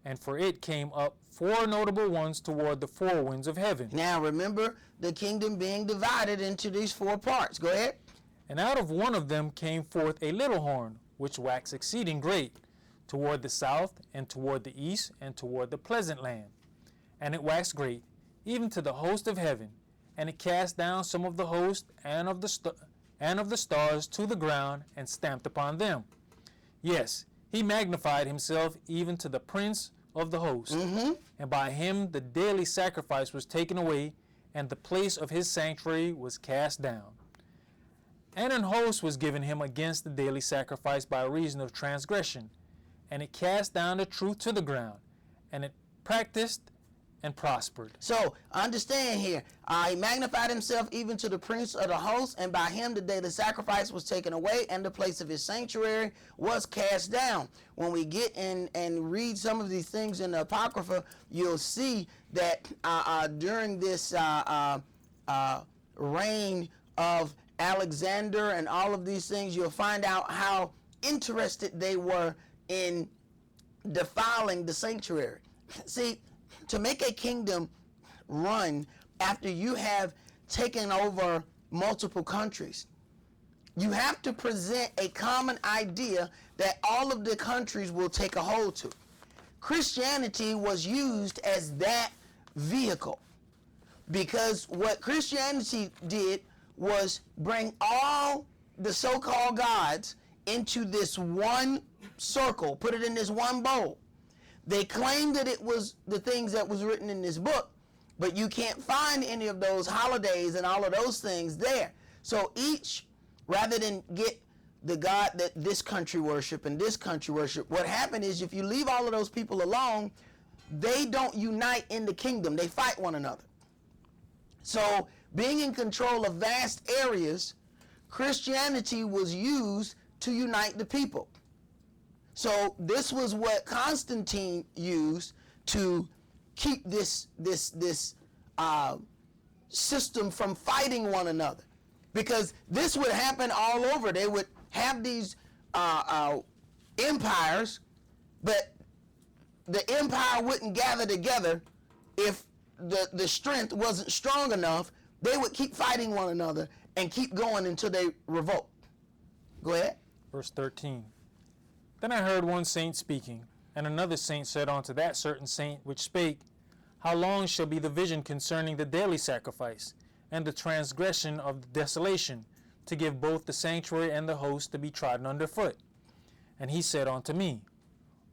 and for it came up 4 notable ones toward the 4 winds of heaven. Now remember the kingdom being divided into these 4 parts. Go ahead. And out of one of them came forth a little horn, which waxed exceeding great, toward the south, and toward the east, and toward the pleasant land. And it waxed great, even to the host of heaven, and it cast down some of the host and of the stars to the ground, and stamped upon them. Yes, he magnified himself even to the prince of the host. And by him the daily sacrifice was taken away, and the place of his sanctuary was cast down. And an host was given him against the daily sacrifice by reason of transgression, and it cast down the truth to the ground, and it practiced and prospered. So understand here, he magnified himself even to the prince of the host, and by him the daily sacrifice was taken away, and the place of his sanctuary was cast down. When we get in and read some of these things in the Apocrypha, you'll see that during this reign of Alexander and all of these things, you'll find out how interested they were in defiling the sanctuary. See, to make a kingdom run after you have taken over multiple countries, you have to present a common idea that all of the countries will take a hold to. Christianity was used as that vehicle, because what Christianity did was bring all the so-called gods into this one circle, put it in this one bowl. They claimed that it was the things that was written in this book, but you can't find any of those holidays and all of those things there. So each, rather than get the God that this country worship and this country worship, what happened is if you leave all of those people alone, they don't unite in the kingdom. They fight one another. So being in control of vast areas, Christianity was used to unite the people. So this was what Constantine used to keep this system from fighting one another, because this would happen all over. They would have these empires, but the empire wouldn't gather together if the strength wasn't strong enough. They would keep fighting one another and keep going until they revolt. Go ahead. Verse 13. Then I heard one saint speaking, and another saint said unto that certain saint which spake, How long shall be the vision concerning the daily sacrifice, and the transgression of the desolation, to give both the sanctuary and the host to be trodden under foot? And he said unto me,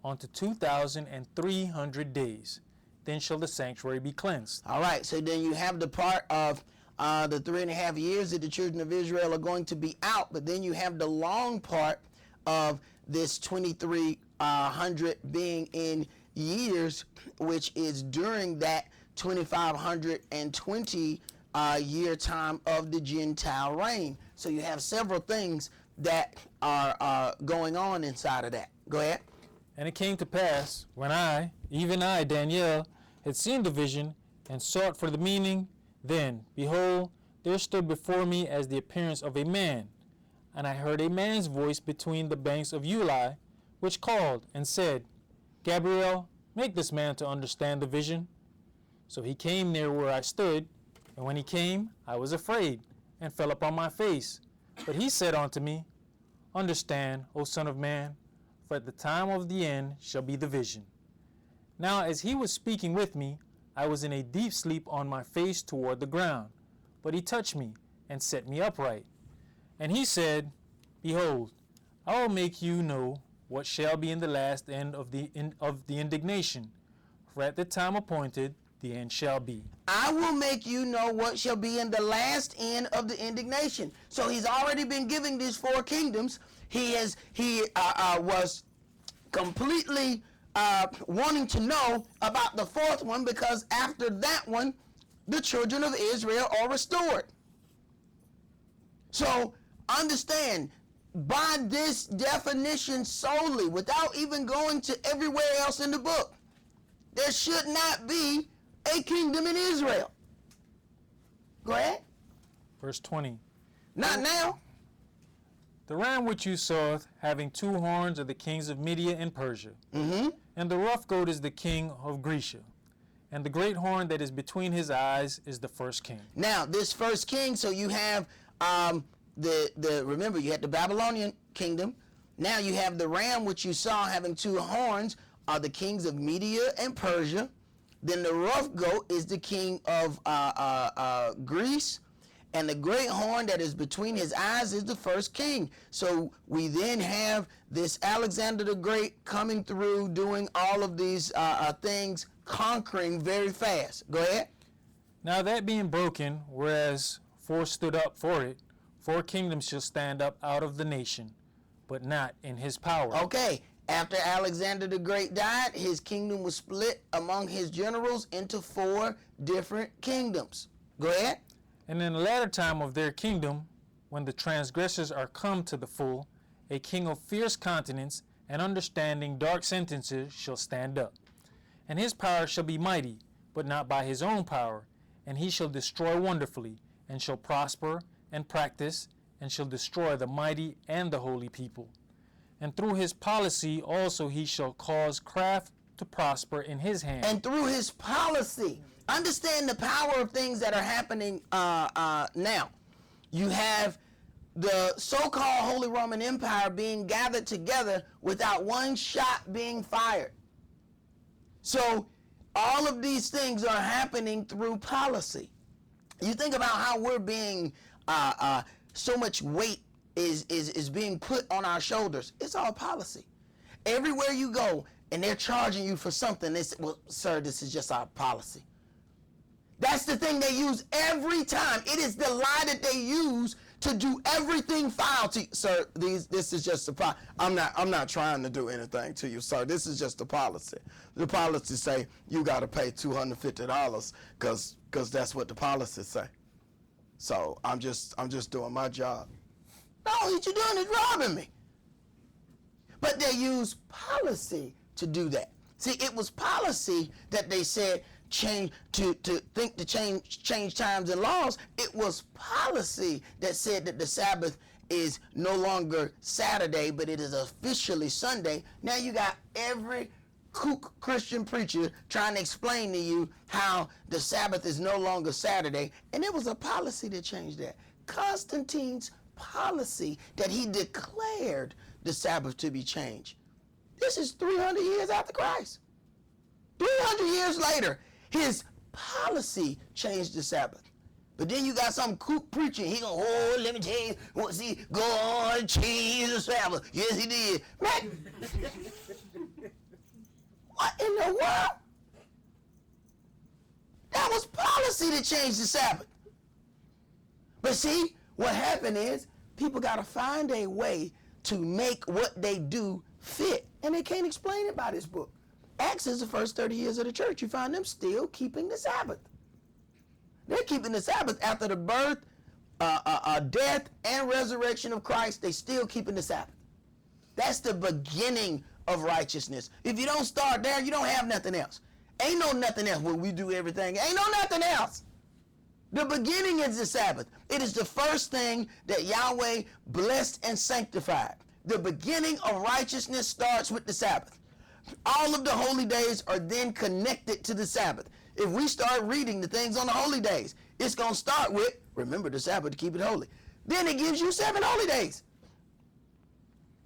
Unto 2,300 days, then shall the sanctuary be cleansed. All right, so then you have the part of the 3.5 years that the children of Israel are going to be out, but then you have the long part of this 2,300 being in years, which is during that 2,520 year time of the Gentile reign. So you have several things that are going on inside of that. Go ahead. And it came to pass, when I, even I, Daniel, had seen the vision, and sought for the meaning, then, behold, there stood before me as the appearance of a man. And I heard a man's voice between the banks of Uli, which called and said, Gabriel, make this man to understand the vision. So he came near where I stood, and when he came, I was afraid, and fell upon my face. But he said unto me, Understand, O son of man, for at the time of the end shall be the vision. Now as he was speaking with me, I was in a deep sleep on my face toward the ground. But he touched me, and set me upright. And he said, Behold, I will make you know what shall be in the last end of the indignation. For at the time appointed, the end shall be. I will make you know what shall be in the last end of the indignation. So he's already been giving these four kingdoms. He was completely wanting to know about the fourth one, because after that one, the children of Israel are restored. So understand, by this definition solely, without even going to everywhere else in the book, there should not be a kingdom in Israel. Go ahead. Verse 20. Not now. The ram which you saw, having 2 horns, are the kings of Media and Persia. And the rough goat is the king of Grecia. And the great horn that is between his eyes is the first king. Now, this first king, so you have remember, you had the Babylonian kingdom. Now you have the ram which you saw having 2 horns are the kings of Media and Persia. Then the rough goat is the king of Greece. And the great horn that is between his eyes is the first king. So we then have this Alexander the Great coming through, doing all of these things, conquering very fast. Go ahead. Now that being broken, whereas 4 stood up for it, 4 kingdoms shall stand up out of the nation, but not in his power. Okay. After Alexander the Great died, his kingdom was split among his generals into 4 different kingdoms. Go ahead. And in the latter time of their kingdom, when the transgressors are come to the full, a king of fierce countenance and understanding dark sentences shall stand up. And his power shall be mighty, but not by his own power. And he shall destroy wonderfully, and shall prosper and practice, and shall destroy the mighty and the holy people. And through his policy also he shall cause craft to prosper in his hand. And through his policy, understand the power of things that are happening now. You have the so-called Holy Roman Empire being gathered together without one shot being fired. So all of these things are happening through policy. You think about how we're being, so much weight is being put on our shoulders. It's all policy. Everywhere you go and they're charging you for something, they say, well, sir, this is just our policy. That's the thing they use every time. It is the lie that they use to do everything foul to you. Sir, this is just a policy. I'm not trying to do anything to you, sir. This is just a policy. The policy say you got to pay $250 because that's what the policy say. So I'm just doing my job. No, what you doing is robbing me. But they use policy to do that. See, it was policy that they said change to change times and laws. It was policy that said that the Sabbath is no longer Saturday, but it is officially Sunday. Now you got every kook Christian preacher trying to explain to you how the Sabbath is no longer Saturday, and it was a policy that changed that. Constantine's policy that he declared the Sabbath to be changed. This is 300 years after Christ. 300 years later, his policy changed the Sabbath. But then you got some kook preaching. He gonna, let me tell you, see, God changed the Sabbath. Yes, he did. Man, what in the world? That was policy to change the Sabbath. But see, what happened is people got to find a way to make what they do fit. And they can't explain it by this book. Acts is the first 30 years of the church. You find them still keeping the Sabbath. They're keeping the Sabbath after the birth, death, and resurrection of Christ. They still keeping the Sabbath. That's the beginning of righteousness. If you don't start there, you don't have nothing else. Ain't no nothing else when we do everything. Ain't no nothing else. The beginning is the Sabbath. It is the first thing that Yahweh blessed and sanctified. The beginning of righteousness starts with the Sabbath. All of the holy days are then connected to the Sabbath. If we start reading the things on the holy days, it's going to start with, remember the Sabbath to keep it holy. Then it gives you 7 holy days.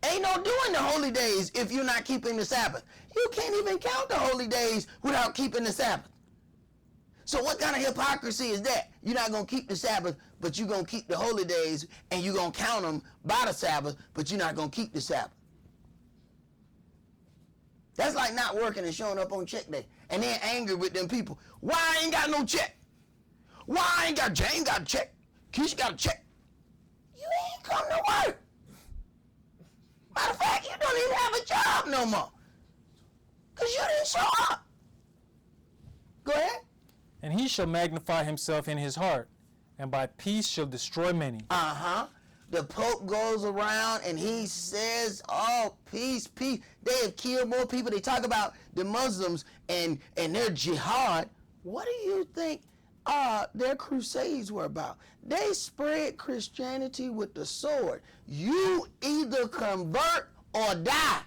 Ain't no doing the holy days if you're not keeping the Sabbath. You can't even count the holy days without keeping the Sabbath. So what kind of hypocrisy is that? You're not going to keep the Sabbath, but you're going to keep the holy days, and you're going to count them by the Sabbath, but you're not going to keep the Sabbath. That's like not working and showing up on check day, and then angry with them people. Why I ain't got no check? Why I ain't got Jane got a check? Keisha got a check. You ain't come to work. Matter of fact, you don't even have a job no more, because you didn't show up. Go ahead. And he shall magnify himself in his heart, and by peace shall destroy many. The Pope goes around and he says, oh, peace, peace. They have killed more people. They talk about the Muslims and their jihad. What do you think their crusades were about? They spread Christianity with the sword. You either convert or die.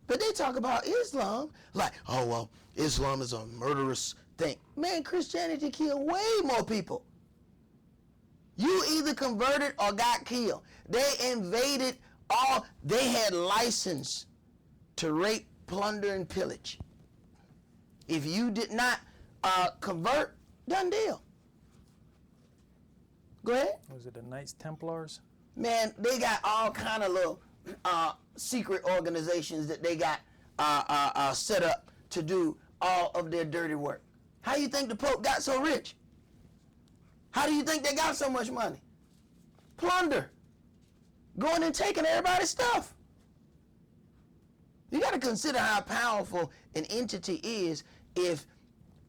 But they talk about Islam like, oh, well, Islam is a murderous thing. Man, Christianity killed way more people. You either converted or got killed. They invaded all, they had license to rape, plunder, and pillage. If you did not convert, done deal. Go ahead. Was it the Knights Templars? Man, they got all kind of little secret organizations that they got set up to do all of their dirty work. How you think the Pope got so rich? How do you think they got so much money? Plunder. Going and taking everybody's stuff. You got to consider how powerful an entity is if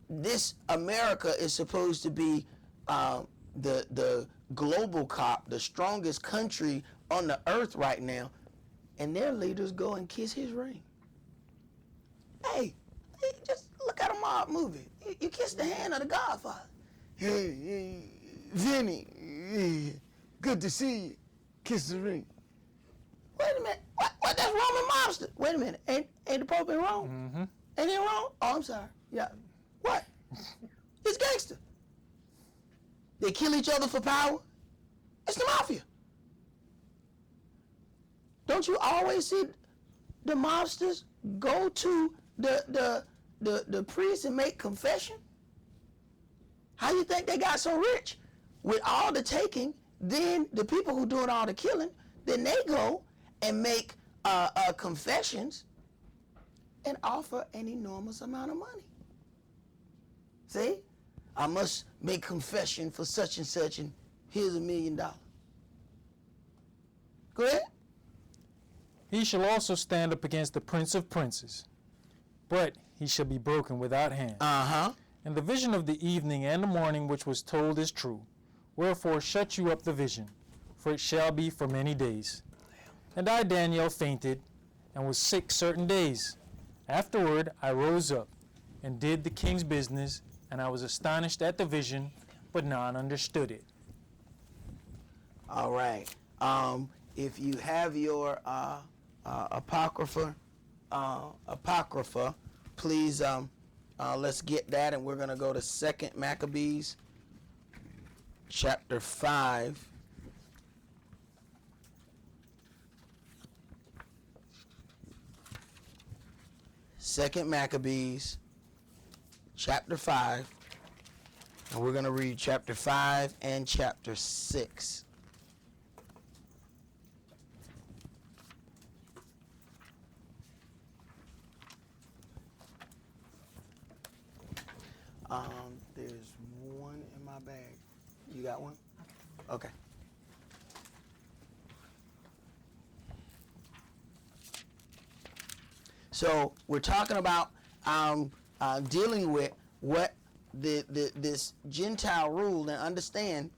this America is supposed to be the global cop, the strongest country on the earth right now, and their leaders go and kiss his ring. Hey, just look at a mob movie. You kiss the hand of the Godfather. Hey, Vinny, good to see you. Kiss the ring. Wait a minute. What? That's Roman mobster. Wait a minute. Ain't the Pope in Rome? Mm-hmm. Ain't he in Rome? Oh, I'm sorry. Yeah. What? It's gangster. They kill each other for power. It's the mafia. Don't you always see the mobsters go to the priest and make confession? How you think they got so rich? With all the taking, then the people who doing all the killing, then they go and make confessions and offer an enormous amount of money. See? I must make confession for such and such, and here's $1 million. Go ahead. He shall also stand up against the prince of princes, but he shall be broken without hand. Uh-huh. And the vision of the evening and the morning which was told is true. Wherefore shut you up the vision, for it shall be for many days. And I, Daniel, fainted, and was sick certain days. Afterward I rose up, and did the king's business, and I was astonished at the vision, but none understood it. All right. If you have your apocrypha, please let's get that, and we're going to go to 2 Maccabees, chapter 5. Second Maccabees, chapter 5, and we're going to read chapter 5 and chapter 6. There's one in my bag. You got one? Okay. So we're talking about dealing with what this Gentile rule, and understand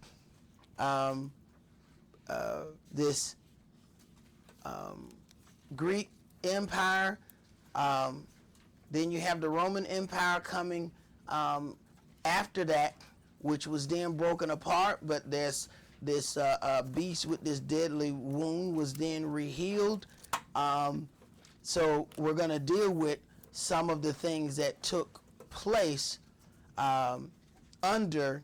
this Greek Empire. Then you have the Roman Empire coming after that, which was then broken apart. But this beast with this deadly wound was then rehealed. So we're going to deal with some of the things that took place under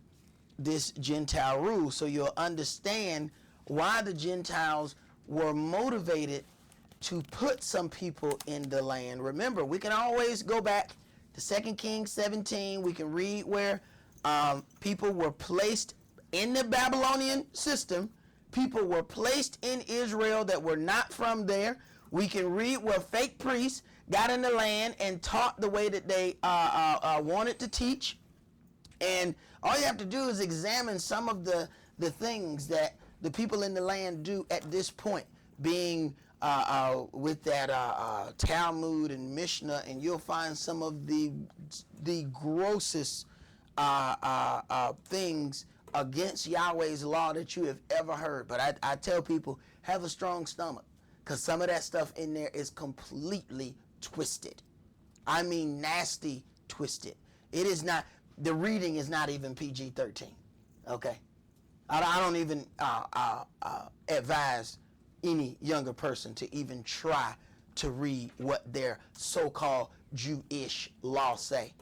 this Gentile rule, so you'll understand why the Gentiles were motivated to put some people in the land. Remember, we can always go back to 2 Kings 17. We can read where people were placed in the Babylonian system. People were placed in Israel that were not from there. We can read where fake priests got in the land and taught the way that they wanted to teach. And all you have to do is examine some of the things that the people in the land do at this point, being with that Talmud and Mishnah, and you'll find some of the grossest things against Yahweh's law that you have ever heard. But I tell people, have a strong stomach, because some of that stuff in there is completely twisted. I mean nasty twisted. It is not, the reading is not even PG-13, okay? I don't even advise any younger person to even try to read what their so-called Jewish law say,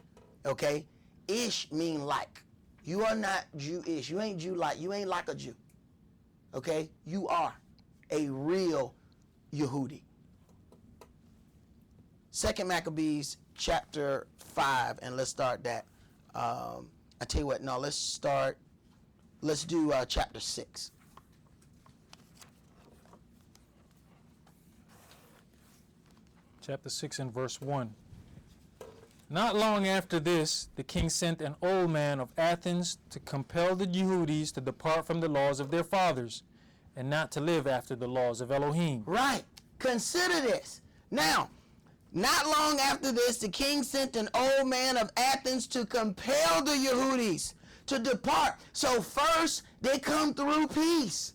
okay? Ish mean like. You are not Jewish. You ain't Jew-like. You ain't like a Jew, okay? You are a real Yehudi. 2 Maccabees chapter 5, and let's start that. I tell you what, no, let's do chapter 6. Chapter 6 and verse 1. Not long after this, the king sent an old man of Athens to compel the Yehudis to depart from the laws of their fathers and not to live after the laws of Elohim. Right. Consider this. Now, Not long after this, the king sent an old man of Athens to compel the Yehudis to depart. So first, they come through peace.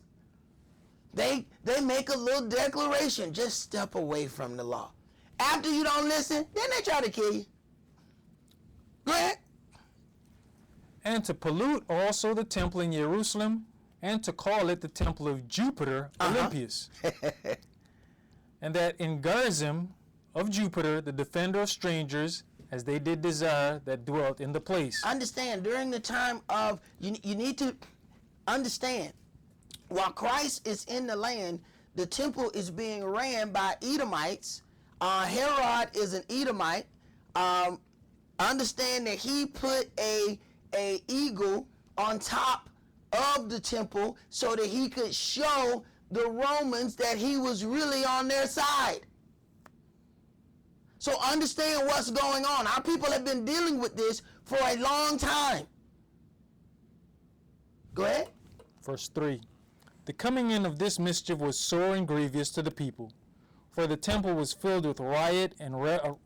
They make a little declaration. Just step away from the law. After you don't listen, then they try to kill you. Go ahead. And to pollute also the temple in Jerusalem, and to call it the temple of Jupiter Olympius. And that in Gerizim of Jupiter, the defender of strangers, as they did desire that dwelt in the place. Understand, during the time of, you need to understand, while Christ is in the land, the temple is being ran by Edomites. Herod is an Edomite. Understand that he put a eagle on top of the temple so that he could show the Romans that he was really on their side. So understand what's going on. Our people have been dealing with this for a long time. Go ahead. Verse 3. The coming in of this mischief was sore and grievous to the people, for the temple was filled with riot and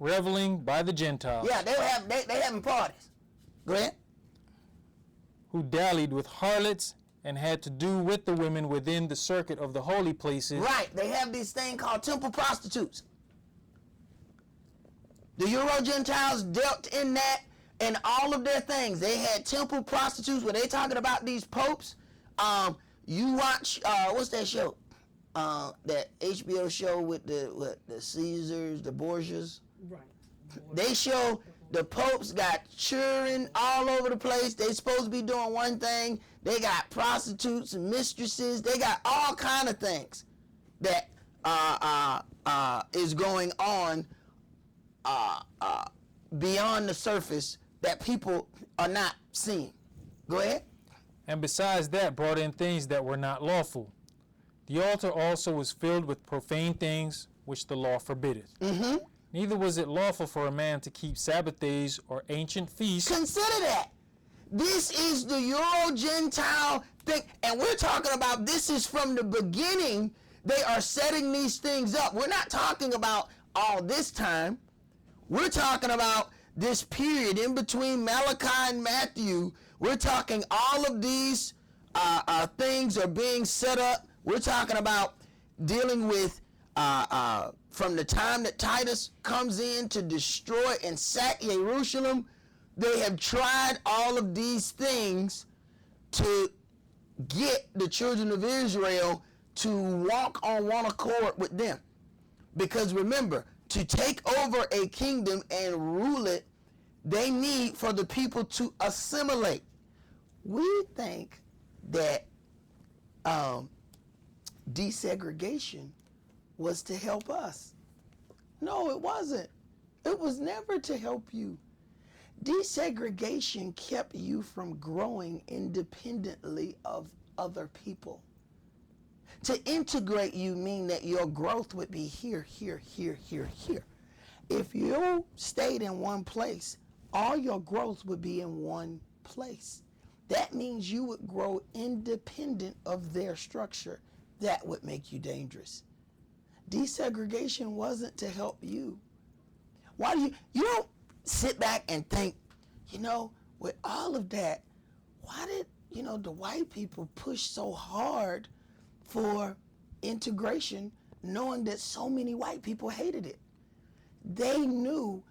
reveling by the Gentiles. Yeah, they having parties. Go ahead. Who dallied with harlots and had to do with the women within the circuit of the holy places. Right, they have this thing called temple prostitutes. The Euro-Gentiles dealt in that and all of their things. They had temple prostitutes. When they talking about these popes, you watch, what's that show? That HBO show with the Caesars, the Borgias. Right. They show the popes got children all over the place. They supposed to be doing one thing. They got prostitutes and mistresses. They got all kind of things that is going on beyond the surface that people are not seeing. Go ahead. And besides that, brought in things that were not lawful. The altar also was filled with profane things which the law forbiddeth. Mm-hmm. Neither was it lawful for a man to keep Sabbath days or ancient feasts. Consider that. This is the Euro-Gentile thing. And we're talking about this is from the beginning. They are setting these things up. We're not talking about all this time. We're talking about this period in between Malachi and Matthew. We're talking all of these things are being set up. We're talking about dealing with from the time that Titus comes in to destroy and sack Jerusalem. They have tried all of these things to get the children of Israel to walk on one accord with them. Because remember, to take over a kingdom and rule it, they need for the people to assimilate. We think that desegregation was to help us. No, it wasn't. It was never to help you. Desegregation kept you from growing independently of other people. To integrate you mean that your growth would be here, here, here, here, here. If you stayed in one place, all your growth would be in one place. That means you would grow independent of their structure. That would make you dangerous. Desegregation wasn't to help you. Why do you don't sit back and think, with all of that, why did, the white people push so hard for integration, knowing that so many white people hated it? They knew,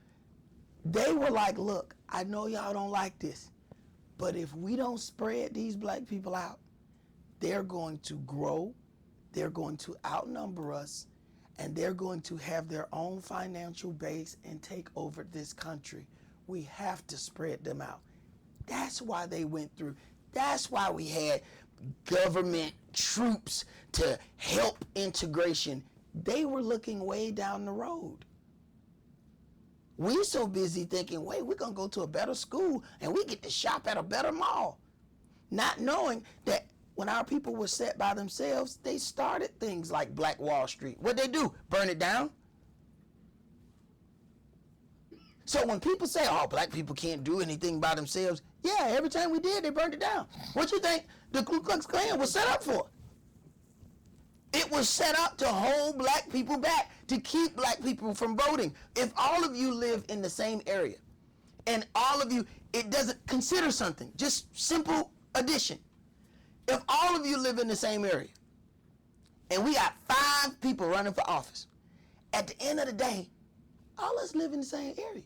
they were like, look, I know y'all don't like this, but if we don't spread these black people out, they're going to grow, they're going to outnumber us, and they're going to have their own financial base and take over this country. We have to spread them out. That's why they went through. That's why we had government troops to help integration. They were looking way down the road. We so busy thinking, wait, we're going to go to a better school and we get to shop at a better mall. Not knowing that when our people were set by themselves, they started things like Black Wall Street. What'd they do? Burn it down? So when people say, oh, black people can't do anything by themselves, yeah, every time we did, they burned it down. What you think the Ku Klux Klan was set up for? It was set up to hold black people back, to keep black people from voting. If all of you live in the same area, and all of you, it doesn't, consider something, just simple addition. If all of you live in the same area, and we got 5 people running for office, at the end of the day, all us live in the same area.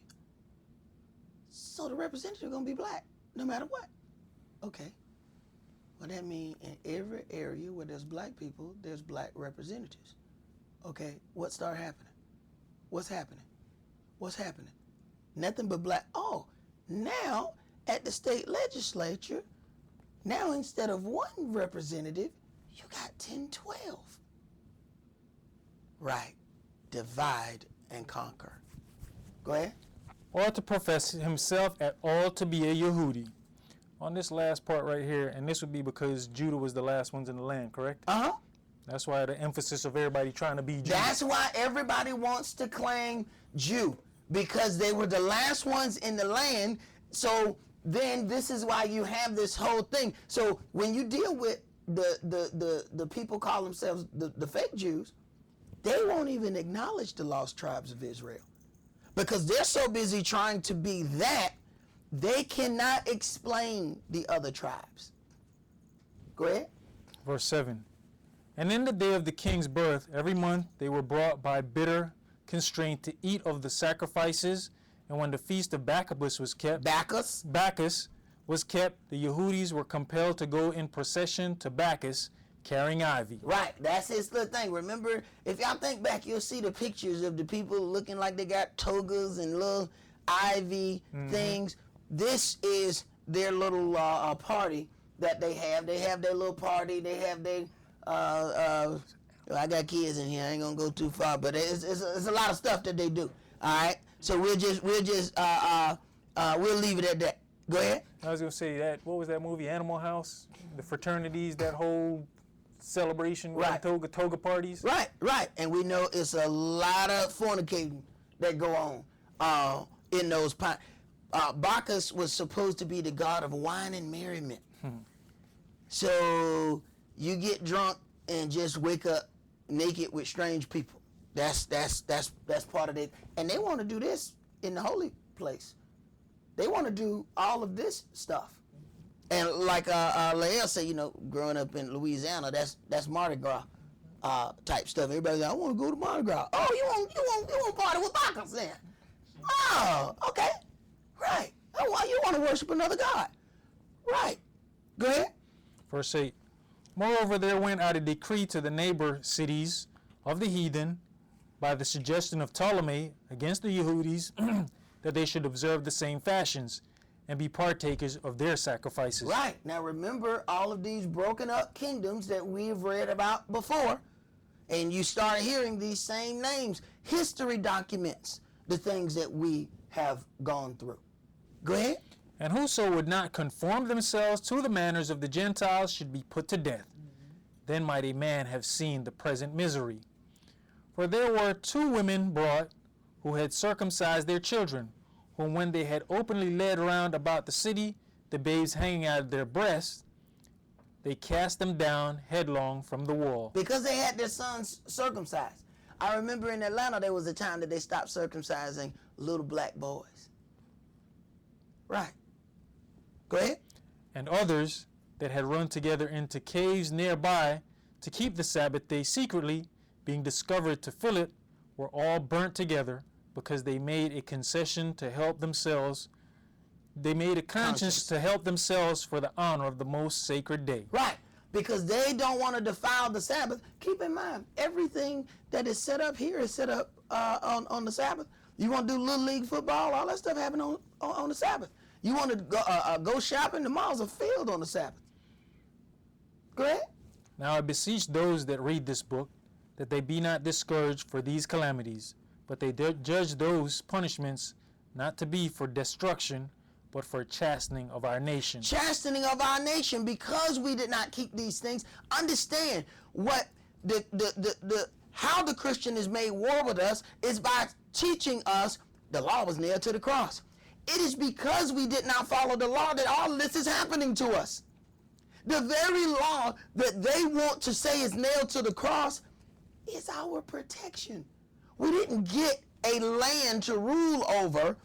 So the representative is going to be black, no matter what. Okay. Well, that means in every area where there's black people, there's black representatives. Okay, what started happening? What's happening? What's happening? Nothing but black. Oh, now at the state legislature, now instead of 1 representative, you got 10, 12. Right. Divide and conquer. Go ahead. Or to profess himself at all to be a Yehudi. On this last part right here, and this would be because Judah was the last ones in the land, correct? Uh-huh. That's why the emphasis of everybody trying to be Jew. That's why everybody wants to claim Jew, because they were the last ones in the land. So then this is why you have this whole thing. So when you deal with the people call themselves the fake Jews, they won't even acknowledge the lost tribes of Israel, because they're so busy trying to be that, they cannot explain the other tribes. Go ahead. Verse 7. And in the day of the king's birth, every month they were brought by bitter constraint to eat of the sacrifices. And when the feast of Bacchus was kept, Bacchus was kept, the Yehudis were compelled to go in procession to Bacchus, carrying ivy. Right, that's his little thing. Remember, if y'all think back, you'll see the pictures of the people looking like they got togas and little ivy things. This is their little party that they have. They have their little party. They have their, I got kids in here. I ain't gonna go too far, but it's a lot of stuff that they do. All right, so we'll leave it at that. Go ahead. I was gonna say that. What was that movie, Animal House? The fraternities, that whole celebration, right? Toga parties. Right. And we know it's a lot of fornicating that go on in those parties. Bacchus was supposed to be the god of wine and merriment. So you get drunk and just wake up naked with strange people. That's part of it. And they want to do this in the holy place. They want to do all of this stuff. And like Lael said, growing up in Louisiana, that's Mardi Gras type stuff. Everybody's like, I want to go to Mardi Gras. Oh, you want party with Bacchus then? Oh, okay. Right. Oh, well, you want to worship another god. Right. Go ahead. Verse 8. Moreover, there went out a decree to the neighbor cities of the heathen by the suggestion of Ptolemy against the Yehudis that they should observe the same fashions and be partakers of their sacrifices. Right. Now remember all of these broken up kingdoms that we've read about before, and you start hearing these same names. History documents the things that we have gone through. Go ahead. And whoso would not conform themselves to the manners of the Gentiles should be put to death. Then might a man have seen the present misery. For there were 2 women brought who had circumcised their children, whom when they had openly led round about the city, the babes hanging out of their breasts, they cast them down headlong from the wall. Because they had their sons circumcised. I remember in Atlanta there was a time that they stopped circumcising little black boys. Right. Go ahead. And others that had run together into caves nearby to keep the Sabbath day secretly, being discovered to fill it, were all burnt together, because they made a concession to help themselves. They made a conscience to help themselves for the honor of the most sacred day. Right, because they don't want to defile the Sabbath. Keep in mind, everything that is set up here is set up on the Sabbath. You want to do Little League football, all that stuff happen on the Sabbath. You want to go shopping, the malls are filled on the Sabbath. Go ahead. Now I beseech those that read this book, that they be not discouraged for these calamities, but they judge those punishments not to be for destruction, but for chastening of our nation. Chastening of our nation, because we did not keep these things. Understand what how the Christian is made war with us is by teaching us the law was nailed to the cross. It is because we did not follow the law that all of this is happening to us. The very law that they want to say is nailed to the cross is our protection. We didn't get a land to rule over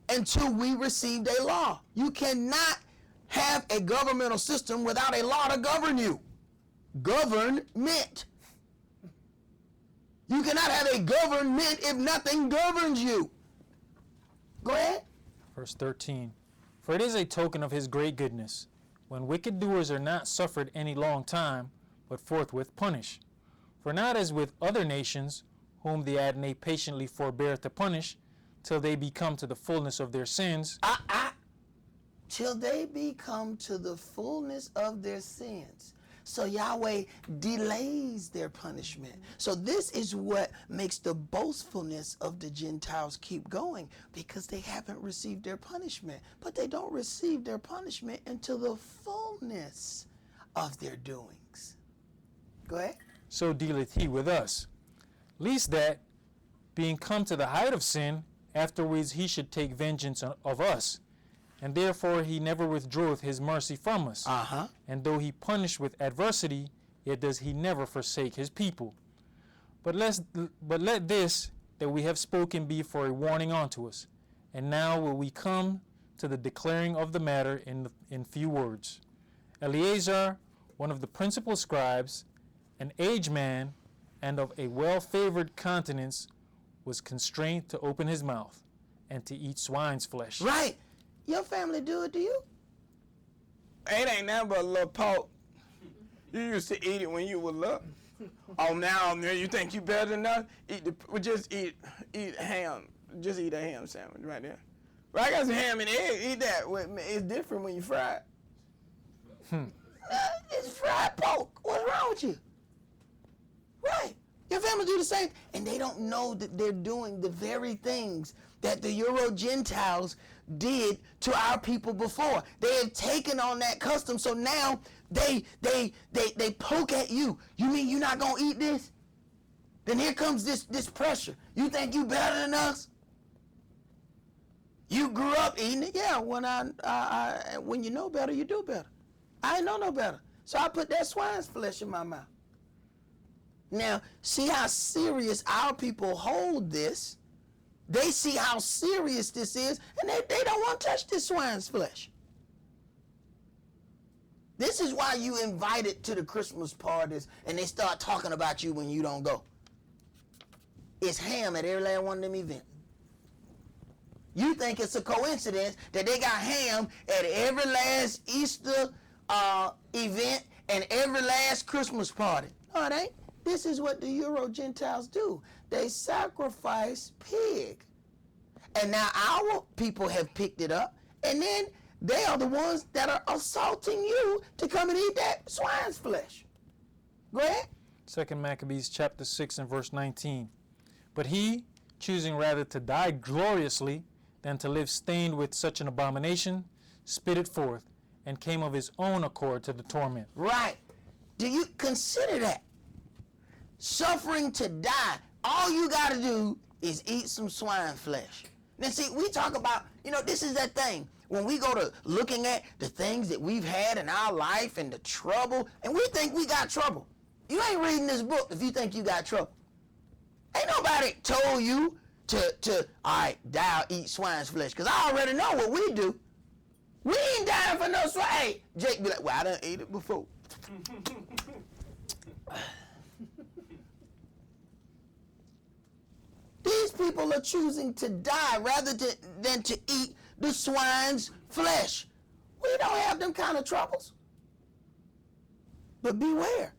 until we received a law. You cannot have a governmental system without a law to govern you. Government. You cannot have a government if nothing governs you. Go ahead. Verse 13. For it is a token of his great goodness, when wicked doers are not suffered any long time, but forthwith punished. For not as with other nations, whom the Adonai patiently forbear to punish, till they become to the fullness of their sins. Till they become to the fullness of their sins. So Yahweh delays their punishment. So this is what makes the boastfulness of the Gentiles keep going, because they haven't received their punishment. But they don't receive their punishment until the fullness of their doings. Go ahead. So dealeth he with us, lest that, being come to the height of sin, afterwards he should take vengeance of us. And therefore he never withdraweth his mercy from us. And though he punish with adversity, yet does he never forsake his people. But let this that we have spoken be for a warning unto us. And now will we come to the declaring of the matter in few words. Eleazar, one of the principal scribes, an aged man, and of a well-favored countenance, was constrained to open his mouth and to eat swine's flesh. Right. Your family do it to you? It ain't nothing but a little pork. You used to eat it when you were little. Oh, now you think you better than us? Just eat ham. Just eat a ham sandwich right there. Well, I got some ham and egg. Eat that. It's different when you fry it. It's fried pork. What's wrong with you? Right. Your family do the same. And they don't know that they're doing the very things that the Euro-Gentiles did to our people before. They have taken on that custom, so now they poke at you. You mean you're not gonna eat this? Then here comes this pressure. You think you better than us? You grew up eating it. Yeah, when you know better, you do better. I ain't know no better, so I put that swine's flesh in my mouth. Now, see how serious our people hold this. They see how serious this is, and they don't want to touch this swine's flesh. This is why you invited to the Christmas parties, and they start talking about you when you don't go. It's ham at every last one of them events. You think it's a coincidence that they got ham at every last Easter event and every last Christmas party. No, it ain't. This is what the Euro-Gentiles do. They sacrifice pig. And now our people have picked it up, and then they are the ones that are assaulting you to come and eat that swine's flesh. Go ahead. 2 Maccabees chapter 6 and verse 19. But he, choosing rather to die gloriously than to live stained with such an abomination, spit it forth, and came of his own accord to the torment. Right. Do you consider that? Suffering to die. All you got to do is eat some swine flesh. Now, see, we talk about, this is that thing. When we go to looking at the things that we've had in our life and the trouble, and we think we got trouble. You ain't reading this book if you think you got trouble. Ain't nobody told you to all right, die or eat swine's flesh, because I already know what we do. We ain't dying for no swine. Hey, Jake be like, well, I done ate it before. These people are choosing to die rather than to eat the swine's flesh. We don't have them kind of troubles. But beware.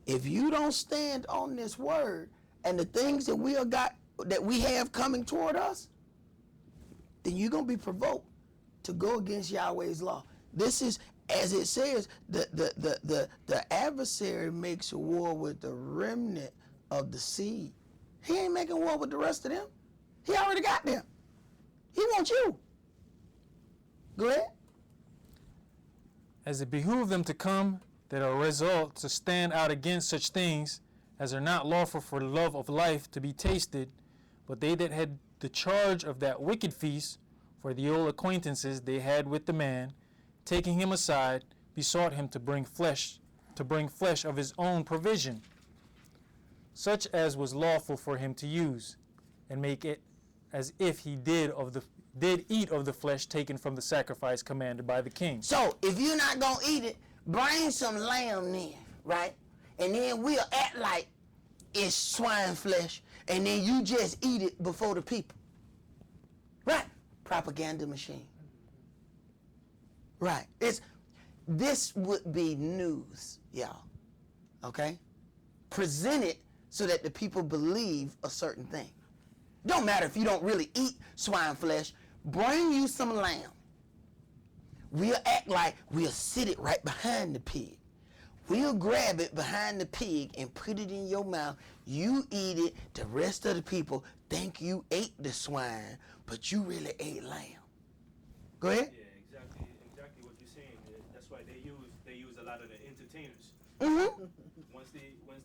If you don't stand on this word and the things that we have coming toward us, then you're going to be provoked to go against Yahweh's law. This is, as it says, the adversary makes a war with the remnant of the seed. He ain't making war with the rest of them. He already got them. He wants you. Go ahead. As it behooved them to come, that are resolved to stand out against such things as are not lawful for the love of life to be tasted, but they that had the charge of that wicked feast, for the old acquaintances they had with the man, taking him aside, besought him to bring flesh of his own provision, such as was lawful for him to use, and make it as if he did eat of the flesh taken from the sacrifice commanded by the king. So if you're not going to eat it, bring some lamb then, right? And then we'll act like it's swine flesh, and then you just eat it before the people. Right? Propaganda machine. Right. This would be news, y'all. Okay? Present it so that the people believe a certain thing. Don't matter if you don't really eat swine flesh. Bring you some lamb. We'll act like we'll sit it right behind the pig. We'll grab it behind the pig and put it in your mouth. You eat it. The rest of the people think you ate the swine, but you really ate lamb. Go ahead. Yeah, exactly what you're saying. That's why they use a lot of the entertainers. Mm-hmm. Once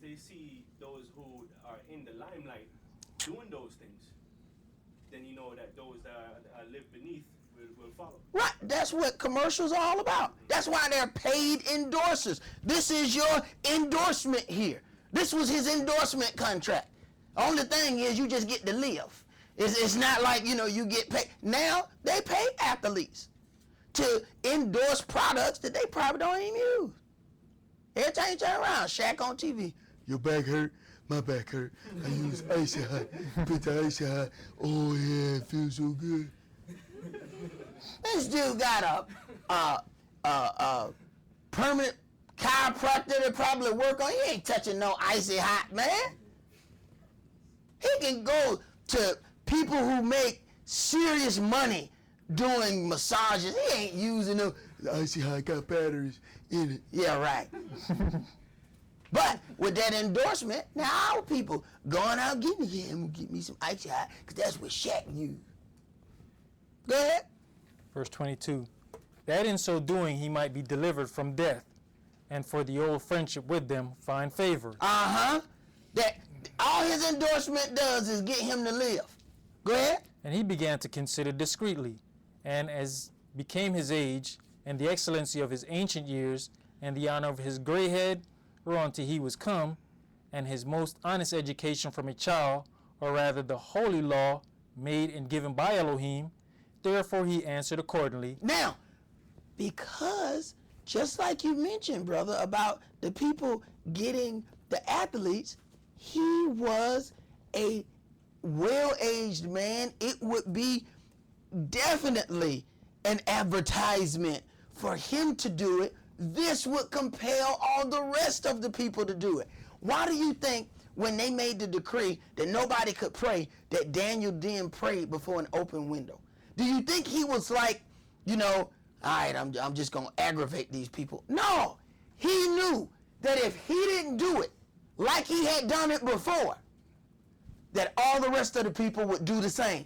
they see those who are in the limelight doing those things, then you know that those that live beneath will follow. Right. That's what commercials are all about. That's why they're paid endorsers. This is your endorsement here. This was his endorsement contract. Only thing is you just get to live. It's not like, you get paid. Now, they pay athletes to endorse products that they probably don't even use. Every time you turn around, Shaq on TV. Your back hurt? My back hurt. I use Icy Hot. Put the Icy Hot. Oh, yeah, it feels so good. This dude got a permanent chiropractor that probably work on. He ain't touching no Icy Hot, man. He can go to people who make serious money doing massages. He ain't using them. The Icy Hot got batteries in it. Yeah, right. But with that endorsement, now our people going out getting it. Yeah, I'm going to get me some Icy Hot because that's what Shaq used. Go ahead. Verse 22. That in so doing he might be delivered from death, and for the old friendship with them find favor. Uh-huh. That all his endorsement does is get him to live. Go ahead. And he began to consider discreetly, and as became his age, and the excellency of his ancient years, and the honor of his gray head, whereunto he was come, and his most honest education from a child, or rather the holy law made and given by Elohim, therefore he answered accordingly. Now, because just like you mentioned, brother, about the people getting the athletes, he was a well-aged man. It would be definitely an advertisement for him to do it. This would compel all the rest of the people to do it. Why do you think when they made the decree that nobody could pray, that Daniel then prayed before an open window? Do you think he was like, all right, I'm just going to aggravate these people? No. He knew that if he didn't do it like he had done it before, that all the rest of the people would do the same.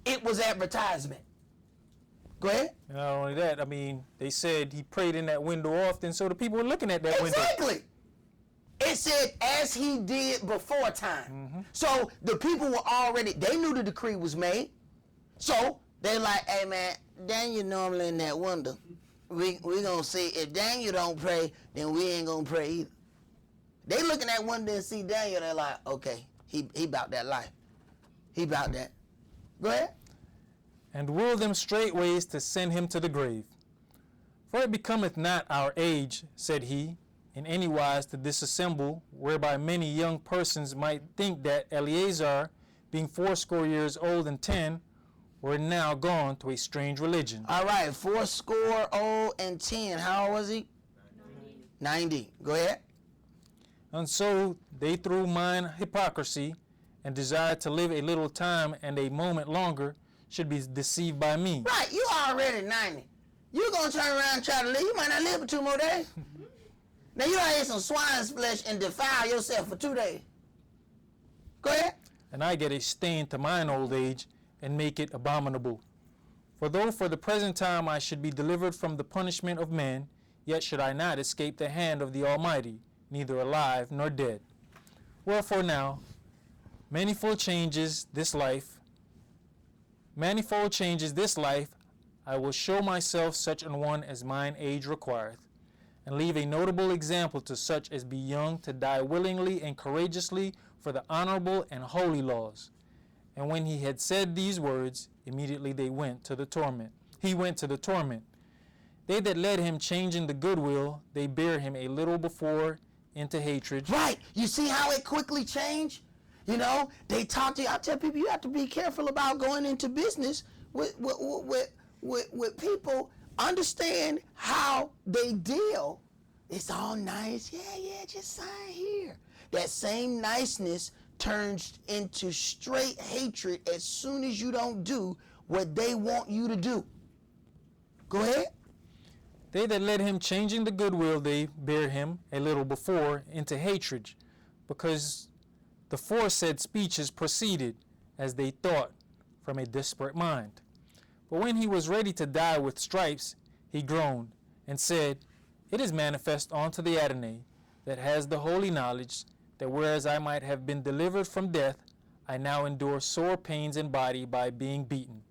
It was advertisement. Go ahead. Not only that, they said he prayed in that window often, so the people were looking at that window. Exactly. It said, as he did before time. Mm-hmm. So the people were already, they knew the decree was made. So they're like, hey man, Daniel normally in that window. We going to see, if Daniel don't pray, then we ain't going to pray either. They look in that window and see Daniel, they're like, okay, he about that life. He about that. Go ahead. And will them straightways to send him to the grave. For it becometh not our age, said he, in any wise to disassemble, whereby many young persons might think that Eleazar, being 80 years old and 10, were now gone to a strange religion. All right, 80 old and 10. How old was he? 90. Go ahead. And so they through mine hypocrisy, and desired to live a little time and a moment longer, should be deceived by me. Right, you already 90. You gonna turn around and try to live. You might not live for 2 more days. Now you gotta eat some swine's flesh and defile yourself for 2 days. Go ahead. And I get a stain to mine old age, and make it abominable. For though for the present time I should be delivered from the punishment of men, yet should I not escape the hand of the Almighty, neither alive nor dead. Wherefore now, manifold changes this life I will show myself such an one as mine age requireth, and leave a notable example to such as be young to die willingly and courageously for the honorable and holy laws. And when he had said these words, immediately he went to the torment. They that led him changing the goodwill, they bear him a little before into hatred. Right. You see how it quickly changed? You know, they talk to you. I tell people you have to be careful about going into business with people. Understand how they deal. It's all nice. Yeah, just sign here. That same niceness turns into straight hatred as soon as you don't do what they want you to do. Go ahead. They that led him changing the goodwill, they bear him a little before into hatred, because the foresaid speeches proceeded, as they thought, from a desperate mind. But when he was ready to die with stripes, he groaned, and said, It is manifest unto the Adonai, that has the holy knowledge, that whereas I might have been delivered from death, I now endure sore pains in body by being beaten.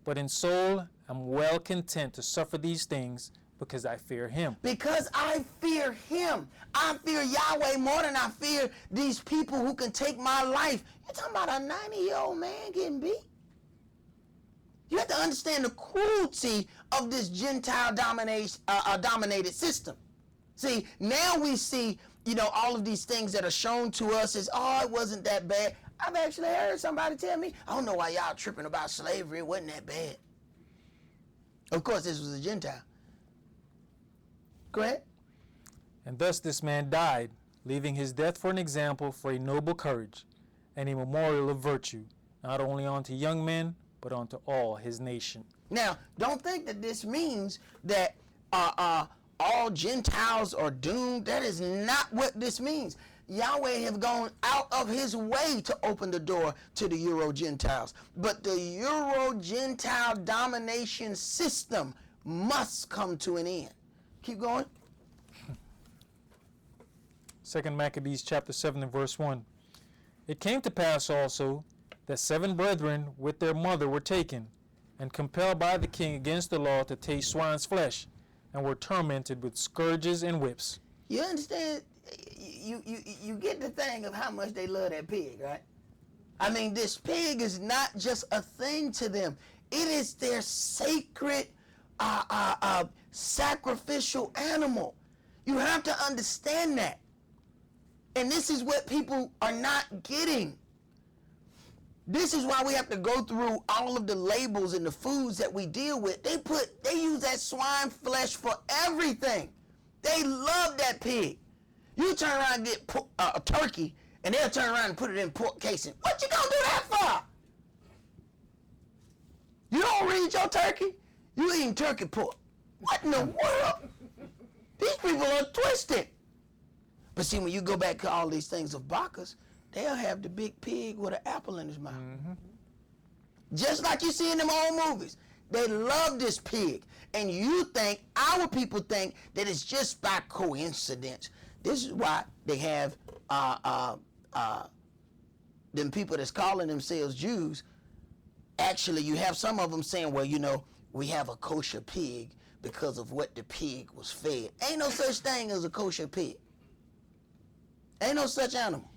But in soul am well content to suffer these things, because I fear him. Because I fear him. I fear Yahweh more than I fear these people who can take my life. You're talking about a 90-year-old man getting beat? You have to understand the cruelty of this Gentile dominated system. See, now we see, all of these things that are shown to us as, it wasn't that bad. I've actually heard somebody tell me, I don't know why y'all tripping about slavery. It wasn't that bad. Of course, this was a Gentile. Go ahead. And thus this man died, leaving his death for an example for a noble courage and a memorial of virtue, not only unto young men, but unto all his nation. Now, don't think that this means that all Gentiles are doomed. That is not what this means. Yahweh have gone out of his way to open the door to the Euro-Gentiles. But the Euro-Gentile domination system must come to an end. Keep going. 2 Maccabees chapter 7 and verse 1. It came to pass also that 7 brethren with their mother were taken, and compelled by the king against the law to taste swine's flesh, and were tormented with scourges and whips. You understand? You get the thing of how much they love that pig, right? I mean, this pig is not just a thing to them. It is their sacred sacrificial animal. You have to understand that. And this is what people are not getting. This is why we have to go through all of the labels and the foods that we deal with. They use that swine flesh for everything. They love that pig. You turn around and get a turkey, and they'll turn around and put it in pork casing. What you gonna do that for? You don't read your turkey? You eating turkey pork. What in the world? These people are twisted. But see, when you go back to all these things of Bacchus, they'll have the big pig with an apple in his mouth. Mm-hmm. Just like you see in them old movies. They love this pig. And our people think that it's just by coincidence. This is why they have them people that's calling themselves Jews. Actually, you have some of them saying, well, we have a kosher pig because of what the pig was fed. Ain't no such thing as a kosher pig. Ain't no such animal.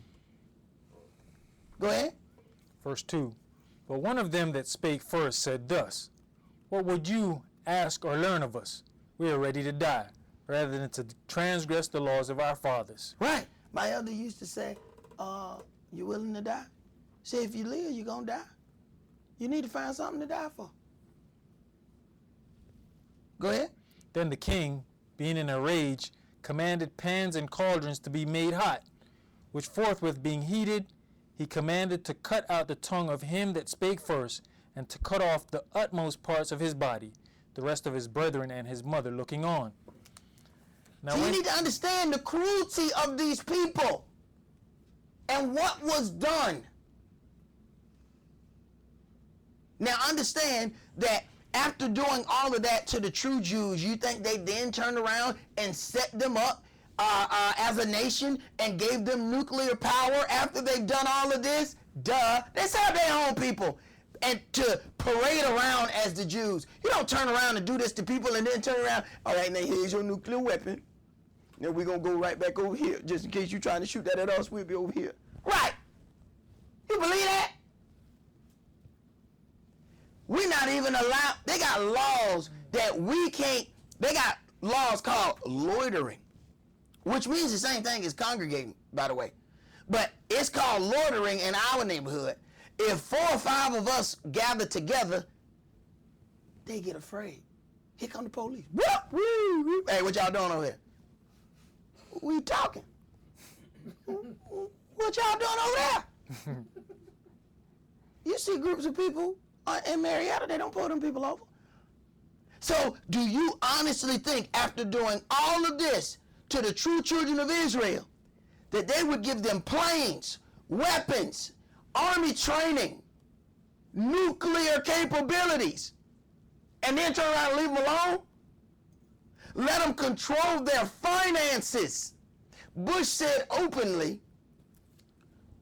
Go ahead. Verse 2. But one of them that spake first said thus, What would you ask or learn of us? We are ready to die, rather than to transgress the laws of our fathers. Right. My elder used to say, you willing to die? Say, if you live, you're going to die. You need to find something to die for. Go ahead. Then the king, being in a rage, commanded pans and cauldrons to be made hot, which forthwith being heated, he commanded to cut out the tongue of him that spake first, and to cut off the utmost parts of his body, the rest of his brethren and his mother looking on. Now, so you need to understand the cruelty of these people and what was done. Now understand that after doing all of that to the true Jews, you think they then turned around and set them up as a nation and gave them nuclear power after they've done all of this? Duh. They set up their own people. and to parade around as the Jews. You don't turn around and do this to people and then turn around. All right, now here's your nuclear weapon. Then we're going to go right back over here. Just in case you're trying to shoot that at us, we'll be over here. Right. You believe that? We're not even allowed. They got laws that we can't. They got laws called loitering, which means the same thing as congregating, by the way. But it's called loitering in our neighborhood. If 4 or 5 of us gather together, they get afraid. Here come the police. Hey, what y'all doing over here? We talking. What y'all doing over there? You see groups of people in Marietta, they don't pull them people over. So do you honestly think after doing all of this to the true children of Israel, that they would give them planes, weapons, army training, nuclear capabilities, and then turn around and leave them alone? Let them control their finances. Bush said openly,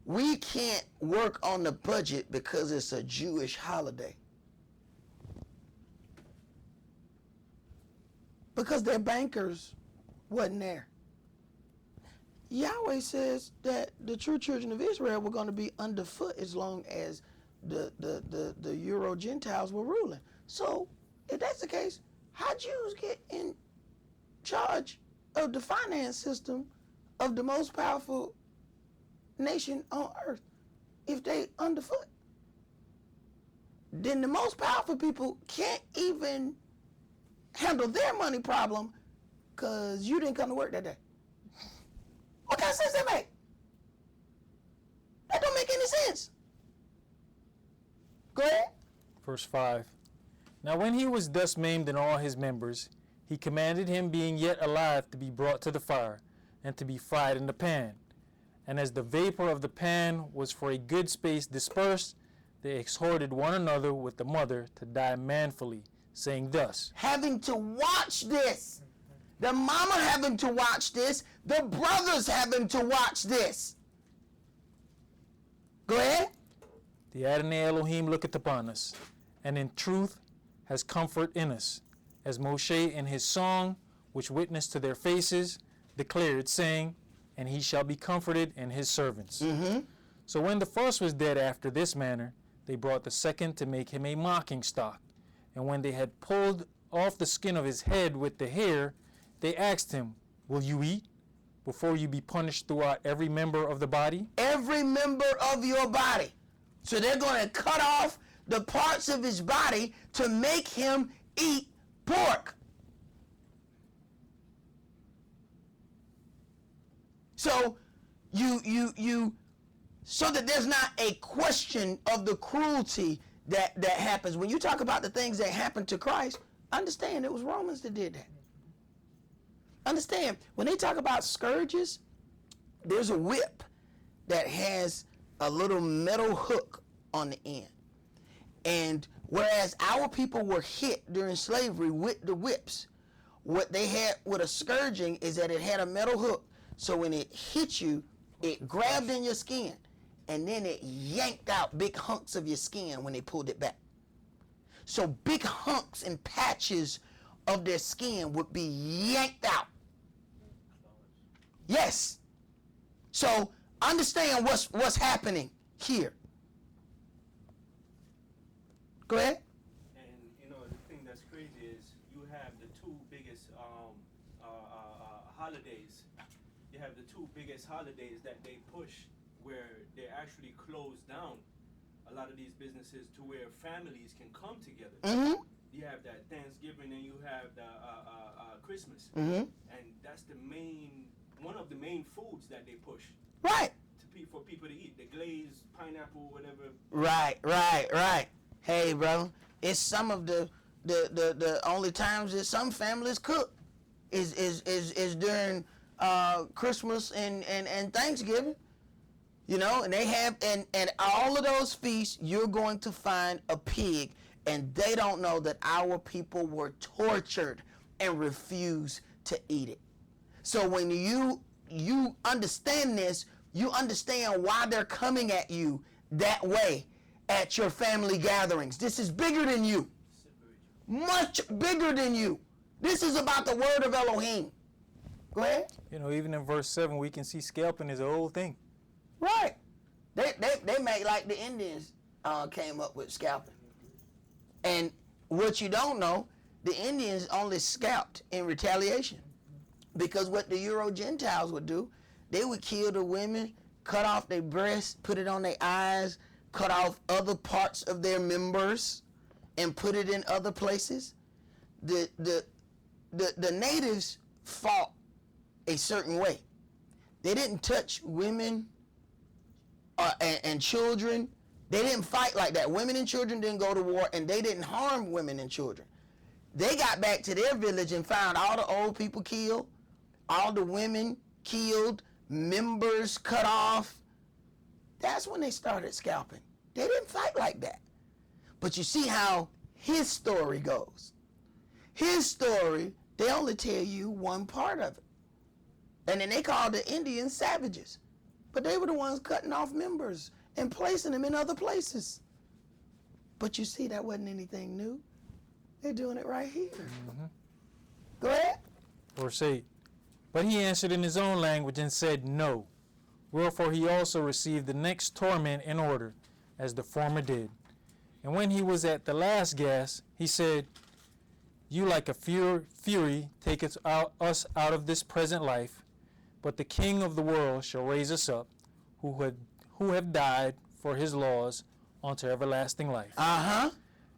we can't work on the budget because it's a Jewish holiday. Because their bankers wasn't there. Yahweh says that the true children of Israel were going to be underfoot as long as the Euro-Gentiles were ruling. So, if that's the case, how Jews get in charge of the finance system of the most powerful nation on earth if they underfoot? Then the most powerful people can't even handle their money problem because you didn't come to work that day. What kind of sense that make? That don't make any sense. Go ahead. Verse 5. Now when he was thus maimed in all his members, he commanded him being yet alive to be brought to the fire, and to be fried in the pan. And as the vapor of the pan was for a good space dispersed, they exhorted one another with the mother to die manfully, saying thus. Having to watch this. The mama having to watch this. The brothers having to watch this. Go ahead. The Adonai Elohim looketh upon us, and in truth has comfort in us, as Moshe in his song, which witnessed to their faces, declared, saying, and he shall be comforted in his servants. Mm-hmm. So when the first was dead after this manner, they brought the second to make him a mocking stock. And when they had pulled off the skin of his head with the hair, they asked him, will you eat before you be punished throughout every member of the body? Every member of your body. So they're going to cut off the parts of his body to make him eat pork. So so that there's not a question of the cruelty that happens. When you talk about the things that happened to Christ, understand it was Romans that did that. Understand, when they talk about scourges, there's a whip that has a little metal hook on the end. And whereas our people were hit during slavery with the whips, what they had with a scourging is that it had a metal hook. So when it hit you, it grabbed in your skin, and then it yanked out big hunks of your skin when they pulled it back. So big hunks and patches of their skin would be yanked out. Yes. So understand what's happening here. Go ahead. And you know, the thing that's crazy is you have the two biggest holidays. You have the two biggest holidays that they push, where they actually close down a lot of these businesses to where families can come together. Mm-hmm. You have that Thanksgiving and you have the Christmas, Mm-hmm. and that's one of the main foods that they push. Right. For people to eat, the glazed pineapple, whatever. Right. Hey, bro, it's some of the only times that some families cook is during Christmas and Thanksgiving. You know, and they have and all of those feasts, you're going to find a pig, and they don't know that our people were tortured and refused to eat it. So when you understand this, you understand why they're coming at you that way. at your family gatherings. This is bigger than you. Much bigger than you. This is about the word of Elohim. Go ahead. You know, even in verse 7, we can see scalping is a whole thing. Right. They make like the Indians came up with scalping. And what you don't know, the Indians only scalped in retaliation. Because what the Euro-Gentiles would do, they would kill the women, cut off their breasts, put it on their eyes, cut off other parts of their members, and put it in other places. The natives fought a certain way. They didn't touch women and children. They didn't fight like that. Women and children didn't go to war, and they didn't harm women and children. They got back to their village and found all the old people killed, all the women killed, members cut off. That's when they started scalping. They didn't fight like that. But you see how his story goes. His story, they only tell you one part of it. And then they called the Indians savages. But they were the ones cutting off members and placing them in other places. But you see, that wasn't anything new. They're doing it right here. Mm-hmm. Go ahead. Verse 8. But he answered in his own language and said, No. Wherefore he also received the next torment in order, as the former did. And when he was at the last gasp, he said, You like a fury taketh us out of this present life, but the King of the world shall raise us up, who have died for his laws unto everlasting life. Uh-huh.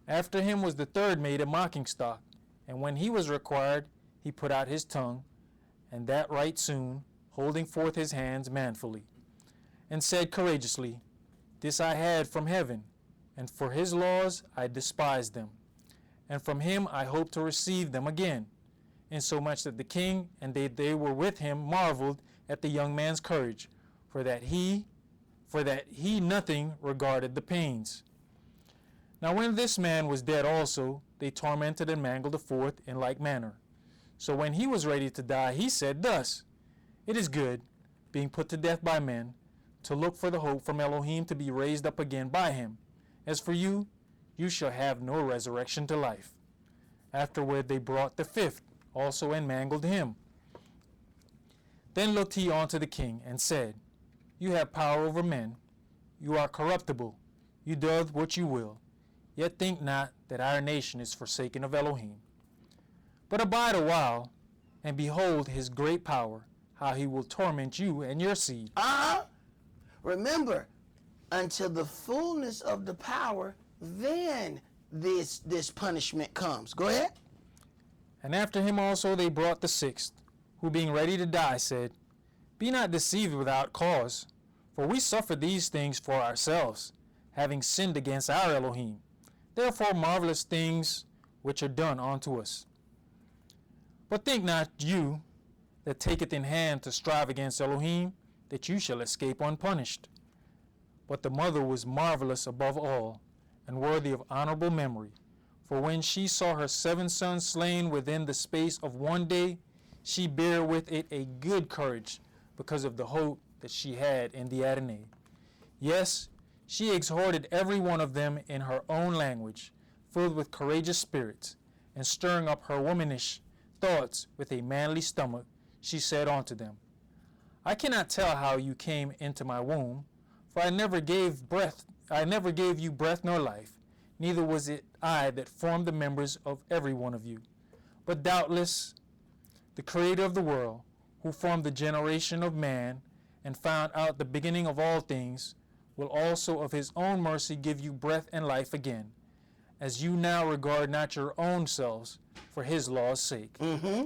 After him was the third made a mocking stock, and when he was required, he put out his tongue, and that right soon, holding forth his hands manfully, and said courageously, This I had from heaven, and for his laws I despised them, and from him I hope to receive them again, insomuch that the king and they were with him marveled at the young man's courage, for that he nothing regarded the pains. Now when this man was dead also, they tormented and mangled the fourth in like manner. So when he was ready to die, he said thus, It is good, being put to death by men, to look for the hope from Elohim to be raised up again by him. As for you, you shall have no resurrection to life. Afterward they brought the fifth also and mangled him. Then looked he unto the king and said, You have power over men, you are corruptible, you doth what you will, yet think not that our nation is forsaken of Elohim. But abide a while, and behold his great power, how he will torment you and your seed. Remember, until the fullness of the power, then this punishment comes. Go ahead. And after him also they brought the sixth, who being ready to die said, Be not deceived without cause, for we suffer these things for ourselves, having sinned against our Elohim. Therefore marvelous things which are done unto us. But think not you that taketh in hand to strive against Elohim, that you shall escape unpunished. But the mother was marvelous above all, and worthy of honorable memory. For when she saw her 7 sons slain within the space of one day, she bare with it a good courage, because of the hope that she had in the Adonai. Yes, she exhorted every one of them in her own language, filled with courageous spirits, and stirring up her womanish thoughts with a manly stomach, she said unto them, I cannot tell how you came into my womb, for I never gave you breath nor life, neither was it I that formed the members of every one of you. But doubtless the Creator of the world, who formed the generation of man, and found out the beginning of all things, will also of his own mercy give you breath and life again, as you now regard not your own selves for his law's sake. Mm-hmm.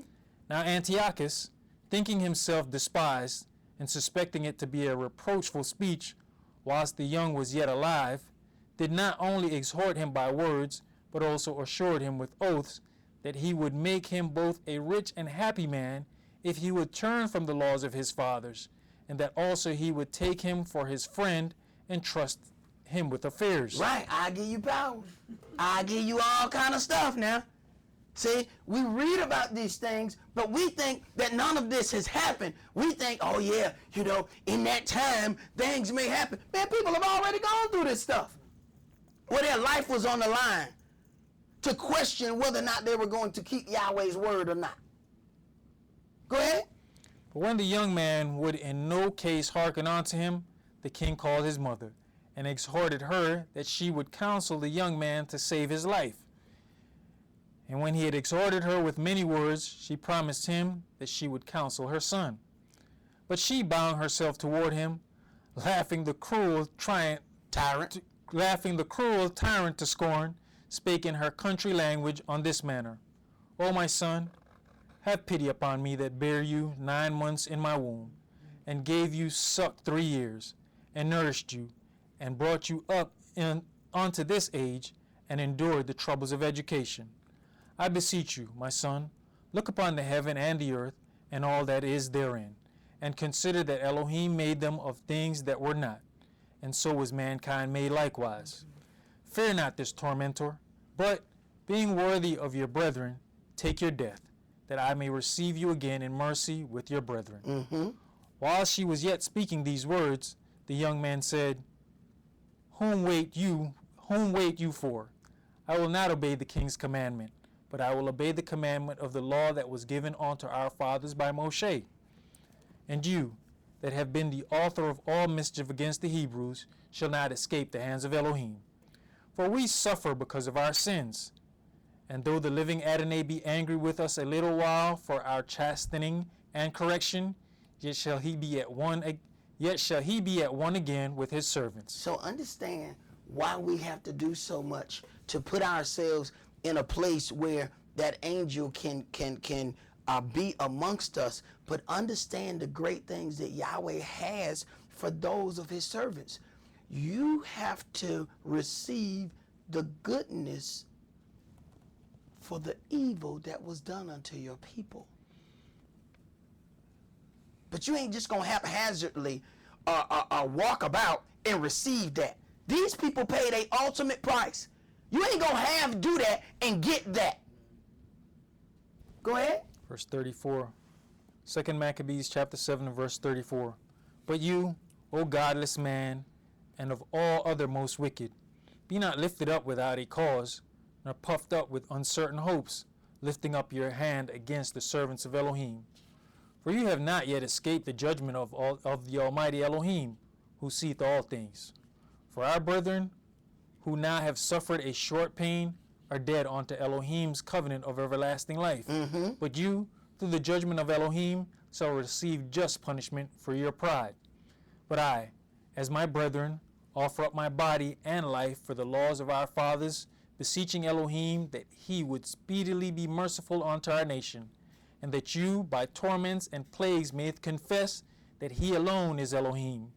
Now Antiochus, thinking himself despised, and suspecting it to be a reproachful speech, whilst the young was yet alive, did not only exhort him by words, but also assured him with oaths that he would make him both a rich and happy man if he would turn from the laws of his fathers, and that also he would take him for his friend and trust him with affairs. Right, I give you power. I give you all kind of stuff now. See, we read about these things, but we think that none of this has happened. We think, oh yeah, in that time, things may happen. Man, people have already gone through this stuff. where their life was on the line, to question whether or not they were going to keep Yahweh's word or not. Go ahead. But when the young man would in no case hearken unto him, the king called his mother, and exhorted her that she would counsel the young man to save his life. And when he had exhorted her with many words, she promised him that she would counsel her son. But she bound herself toward him, laughing the cruel tyrant to scorn, spake in her country language on this manner: O my son, have pity upon me that bare you 9 months in my womb, and gave you suck 3 years, and nourished you, and brought you up unto this age, and endured the troubles of education. I beseech you, my son, look upon the heaven and the earth, and all that is therein, and consider that Elohim made them of things that were not, and so was mankind made likewise. Fear not this tormentor, but, being worthy of your brethren, take your death, that I may receive you again in mercy with your brethren. Mm-hmm. While she was yet speaking these words, the young man said, Whom wait you for? I will not obey the king's commandment, but I will obey the commandment of the law that was given unto our fathers by Moshe. And you, that have been the author of all mischief against the Hebrews, shall not escape the hands of Elohim. For we suffer because of our sins. And though the living Adonai be angry with us a little while for our chastening and correction, yet shall he be at one again with his servants. So understand why we have to do so much to put ourselves in a place where that angel can be amongst us, but understand the great things that Yahweh has for those of his servants. You have to receive the goodness for the evil that was done unto your people. But you ain't just going to haphazardly walk about and receive that. These people paid a ultimate price. You ain't going to do that and get that. Go ahead. Verse 34. 2 Maccabees chapter 7 and verse 34. But you, O godless man, and of all other most wicked, be not lifted up without a cause, nor puffed up with uncertain hopes, lifting up your hand against the servants of Elohim. For you have not yet escaped the judgment of the Almighty Elohim, who seeth all things. For our brethren, who now have suffered a short pain, are dead unto Elohim's covenant of everlasting life. Mm-hmm. But you, through the judgment of Elohim, shall receive just punishment for your pride. But I, as my brethren, offer up my body and life for the laws of our fathers, beseeching Elohim that he would speedily be merciful unto our nation, and that you, by torments and plagues, mayest confess that he alone is Elohim,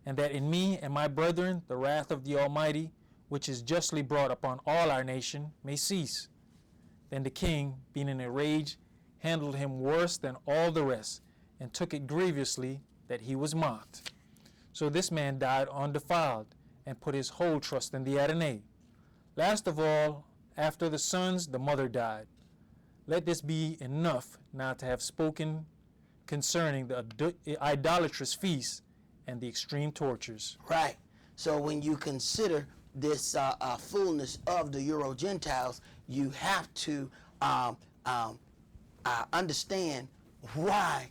and that in me and my brethren the wrath of the Almighty, which is justly brought upon all our nation, may cease. Then the king, being in a rage, handled him worse than all the rest, and took it grievously that he was mocked. So this man died undefiled, and put his whole trust in the Adonai. Last of all, after the sons, the mother died. Let this be enough now to have spoken concerning the idolatrous feasts and the extreme tortures. Right. So when you consider this fullness of the Euro-Gentiles, you have to understand why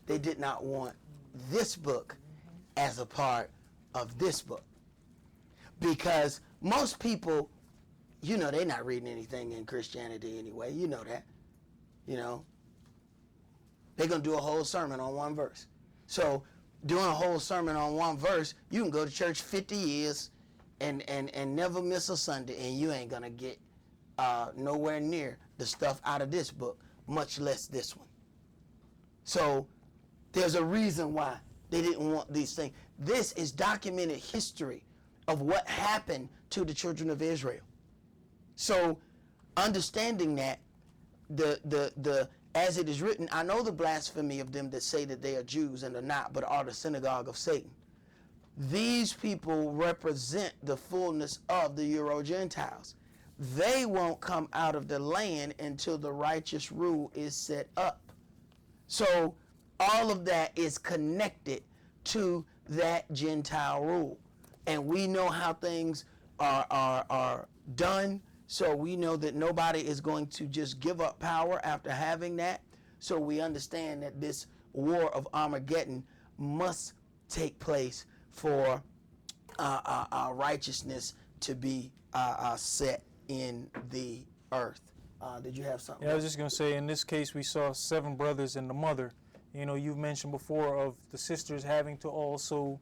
they did not want this book as a part of this book. Because most people, you know, they're not reading anything in Christianity anyway. You know that. You know, they're going to do a whole sermon on one verse. So doing a whole sermon on one verse, you can go to church 50 years and never miss a Sunday, and you ain't going to get nowhere near the stuff out of this book, much less this one. So there's a reason why they didn't want these things. This is documented history of what happened to the children of Israel. So understanding that, the as it is written, I know the blasphemy of them that say that they are Jews and are not, but are the synagogue of Satan. These people represent the fullness of the Euro-Gentiles. They won't come out of the land until the righteous rule is set up. So all of that is connected to that Gentile rule. And we know how things are done. So we know that nobody is going to just give up power after having that. So we understand that this war of Armageddon must take place for righteousness to be set in the earth. Did you have something? Yeah, I was just going to say, in this case, we saw 7 brothers and the mother. You know, you've mentioned before of the sisters having to also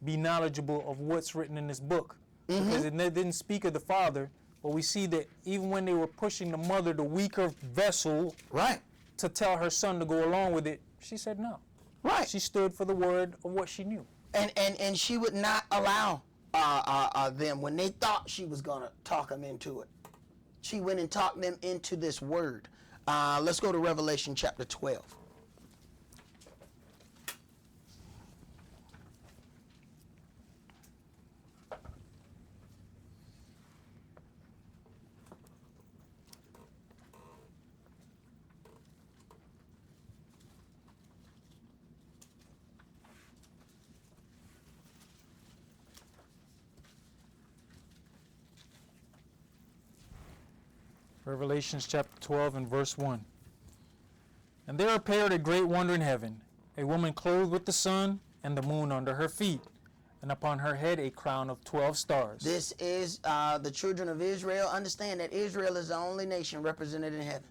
be knowledgeable of what's written in this book. Because it didn't speak of the father, but we see that even when they were pushing the mother, the weaker vessel, Right. to tell her son to go along with it, she said no. Right. She stood for the word of what she knew. And she would not allow them when they thought she was going to talk them into it. She went and talked them into this word. Let's go to Revelation chapter 12. Revelations chapter 12 and verse 1. And there appeared a great wonder in heaven, a woman clothed with the sun and the moon under her feet, and upon her head a crown of 12 stars. This is the children of Israel. Understand that Israel is the only nation represented in heaven.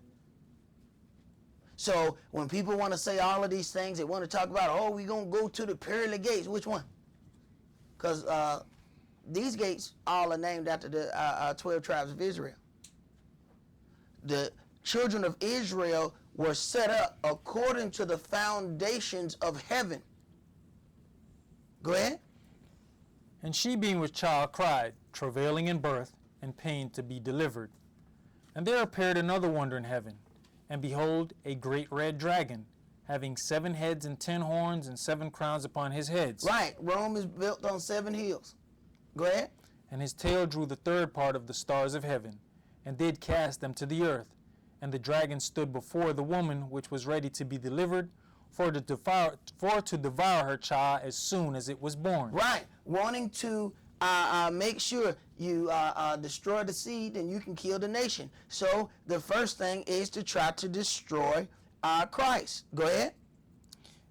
So when people want to say all of these things, they want to talk about, oh, we're going to go to the pearly gates. Which one? Because these gates all are named after the 12 tribes of Israel. The children of Israel were set up according to the foundations of heaven. Go ahead. And she being with child cried, travailing in birth, and pain to be delivered. And there appeared another wonder in heaven, and behold, a great red dragon, having 7 heads and 10 horns and 7 crowns upon his heads. Right. Rome is built on 7 hills. Go ahead. And his tail drew the 3rd part of the stars of heaven, and did cast them to the earth. And the dragon stood before the woman which was ready to be delivered, for to devour her child as soon as it was born. Right. Wanting to make sure you destroy the seed, and you can kill the nation. So the first thing is to try to destroy Christ. Go ahead.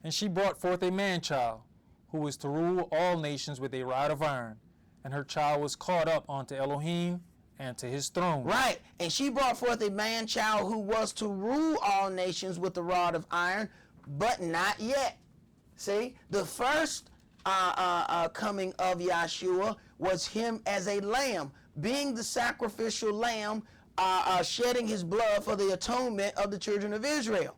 And she brought forth a man-child, who was to rule all nations with a rod of iron. And her child was caught up unto Elohim and to his throne. Right. And she brought forth a man-child who was to rule all nations with a rod of iron, but not yet. See, the first coming of Yahshua was him as a lamb, being the sacrificial lamb, shedding his blood for the atonement of the children of Israel.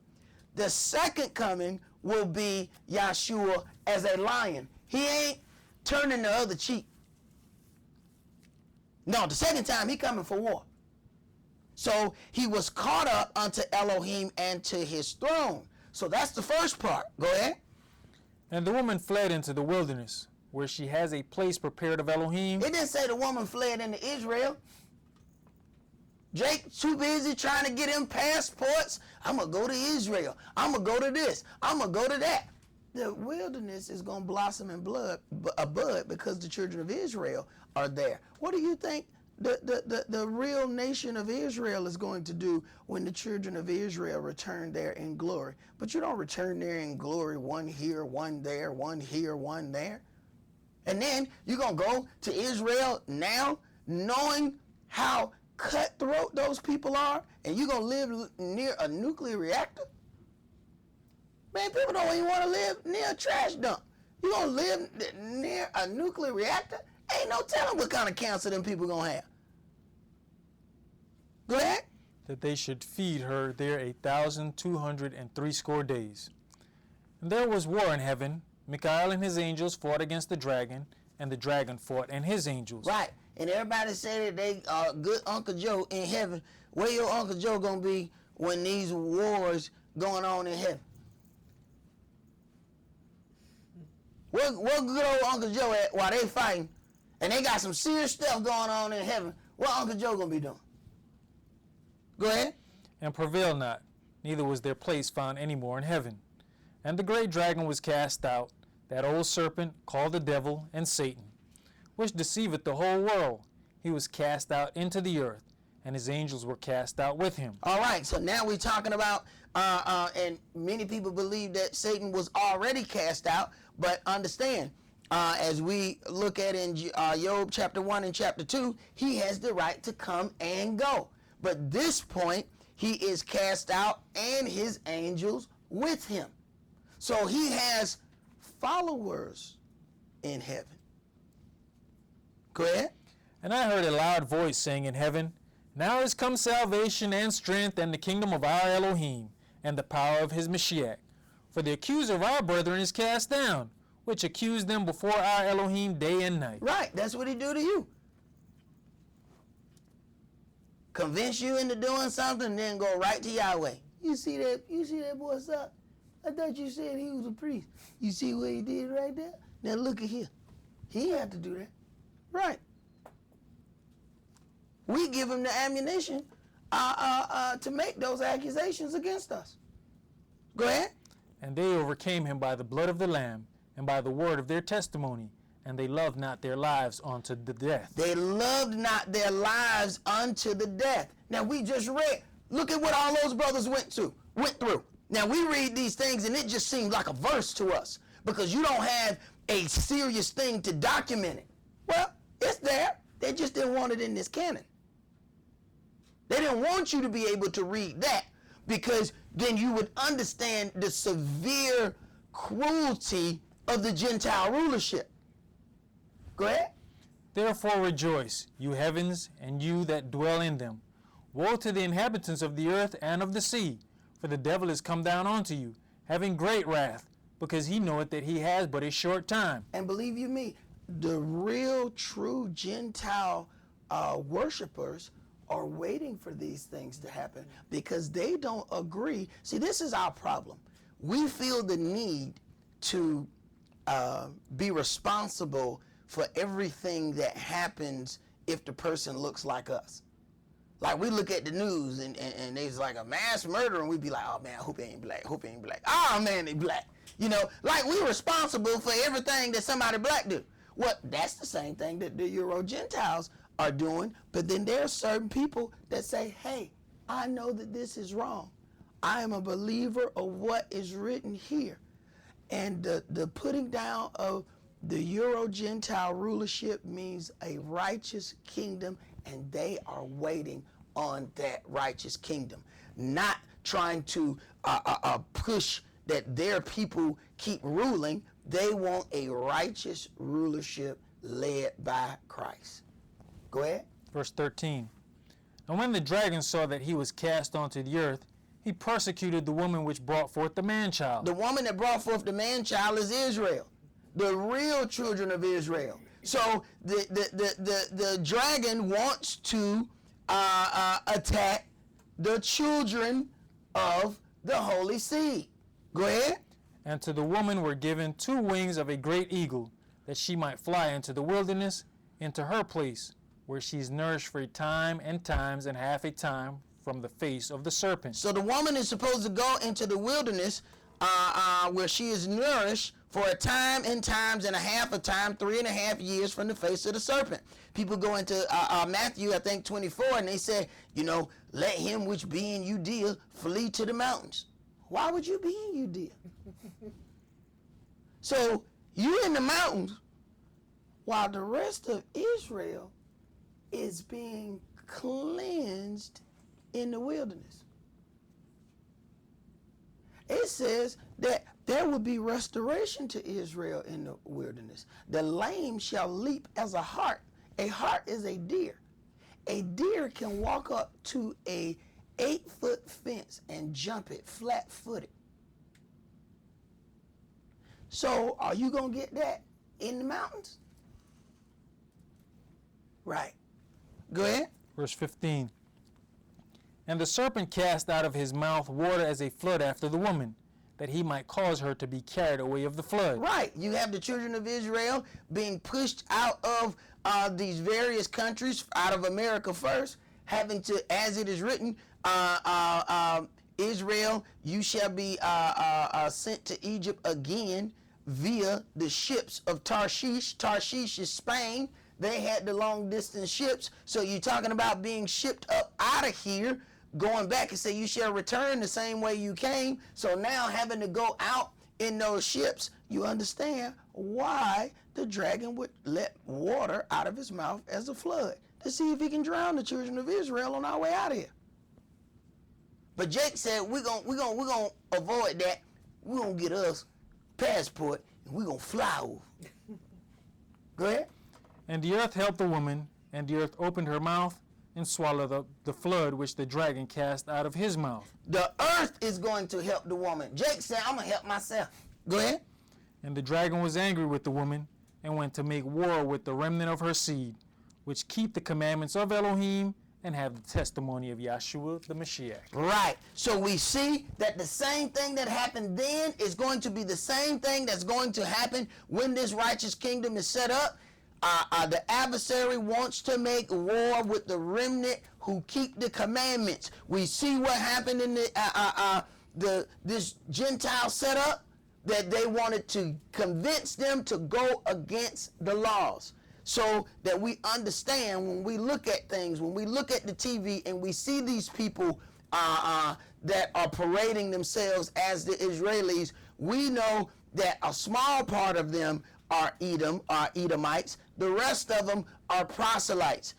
The second coming will be Yahshua as a lion. He ain't turning the other cheek. No, the second time he coming for war. So he was caught up unto Elohim and to his throne. So that's the first part. Go ahead. And the woman fled into the wilderness, where she has a place prepared of Elohim. It didn't say the woman fled into Israel. Jake too busy trying to get him passports. I'm going to go to Israel. I'm going to go to this. I'm going to go to that. The wilderness is going to blossom in a bud because the children of Israel are there. What do you think the real nation of Israel is going to do when the children of Israel return there in glory? But you don't return there in glory, one here, one there, one here, one there. And then you're going to go to Israel now knowing how cutthroat those people are, and you're going to live near a nuclear reactor? Man, people don't even want to live near a trash dump. You're going to live near a nuclear reactor? Ain't no telling what kind of cancer them people going to have. Go ahead. That they should feed her there 1,260 days. And there was war in heaven. Michael and his angels fought against the dragon, and the dragon fought and his angels. Right. And everybody said that they are good Uncle Joe in heaven. Where your Uncle Joe going to be when these wars going on in heaven? Where good old Uncle Joe at while they fighting? And they got some serious stuff going on in heaven. What Uncle Joe going to be doing? Go ahead. And prevail not, neither was their place found any more in heaven. And the great dragon was cast out, that old serpent called the devil and Satan, which deceiveth the whole world. He was cast out into the earth, and his angels were cast out with him. All right, so now we're talking about, and many people believe that Satan was already cast out, but understand, as we look at in Job chapter 1 and chapter 2, he has the right to come and go. But this point, he is cast out and his angels with him. So he has followers in heaven. Go ahead. And I heard a loud voice saying in heaven, Now is come salvation and strength and the kingdom of our Elohim, and the power of his Mashiach. For the accuser of our brethren is cast down, which accused them before our Elohim day and night. Right, that's what he do to you. Convince you into doing something, then go right to Yahweh. You see that boy up? I thought you said he was a priest. You see what he did right there? Now look at here. He had to do that. Right. We give him the ammunition to make those accusations against us. Go ahead. And they overcame him by the blood of the Lamb, and by the word of their testimony, and they loved not their lives unto the death. They loved not their lives unto the death. Now we just read, look at what all those brothers went through. Now we read these things and it just seems like a verse to us because you don't have a serious thing to document it. Well, it's there. They just didn't want it in this canon. They didn't want you to be able to read that because then you would understand the severe cruelty of the Gentile rulership. Go ahead. Therefore rejoice, you heavens, and you that dwell in them. Woe to the inhabitants of the earth and of the sea, for the devil is come down unto you, having great wrath, because he knoweth that he has but a short time. And believe you me, the real true Gentile worshipers are waiting for these things to happen because they don't agree. See, this is our problem. We feel the need to be responsible for everything that happens if the person looks like us. Like we look at the news and there's like a mass murder and we be like, oh man, I hope he ain't black, Oh man, they black. You know, like we're responsible for everything that somebody black do. Well, that's the same thing that the Euro-Gentiles are doing, but then there are certain people that say, hey, I know that this is wrong. I am a believer of what is written here. And the putting down of the Euro-Gentile rulership means a righteous kingdom, and they are waiting on that righteous kingdom, not trying to push that their people keep ruling. They want a righteous rulership led by Christ. Go ahead. Verse 13. And when the dragon saw that he was cast onto the earth, he persecuted the woman which brought forth the man-child. The woman that brought forth the man-child is Israel, the real children of Israel. So the dragon wants to attack the children of the holy seed. Go ahead. And to the woman were given 2 wings of a great eagle, that she might fly into the wilderness, into her place, where she is nourished for a time and times and half a time from the face of the serpent. So the woman is supposed to go into the wilderness where she is nourished for a time and times and a half a time, 3.5 years from the face of the serpent. People go into Matthew, I think 24, and they say, you know, let him which be in Judea flee to the mountains. Why would you be in Judea? So you in the mountains while the rest of Israel is being cleansed in the wilderness. It says that there will be restoration to Israel in the wilderness. The lame shall leap as a hart. A hart is a deer. A deer can walk up to a 8-foot fence and jump it flat-footed. So are you going to get that in the mountains? Right. Go ahead. Verse 15. And the serpent cast out of his mouth water as a flood after the woman, that he might cause her to be carried away of the flood. Right. You have the children of Israel being pushed out of these various countries, out of America first, having to, as it is written, Israel, you shall be sent to Egypt again via the ships of Tarshish. Tarshish is Spain. They had the long distance ships. So you're talking about being shipped up out of here, going back and say you shall return the same way you came. So now having to go out in those ships, you understand why the dragon would let water out of his mouth as a flood to see if he can drown the children of Israel on our way out of here. But Jake said we're gonna avoid that. We're gonna get us passport and we're gonna fly over. Go ahead. And the earth helped the woman, and the earth opened her mouth and swallowed up the flood which the dragon cast out of his mouth. The earth is going to help the woman. Jake said, I'm gonna help myself. Go ahead. And the dragon was angry with the woman, and went to make war with the remnant of her seed, which keep the commandments of Elohim and have the testimony of Yahshua the Mashiach. Right. So we see that the same thing that happened then is going to be the same thing that's going to happen when this righteous kingdom is set up. The adversary wants to make war with the remnant who keep the commandments. We see what happened in this Gentile setup, that they wanted to convince them to go against the laws. So that we understand when we look at things, when we look at the TV and we see these people that are parading themselves as the Israelis, we know that a small part of them are Edomites. The rest of them are proselytes,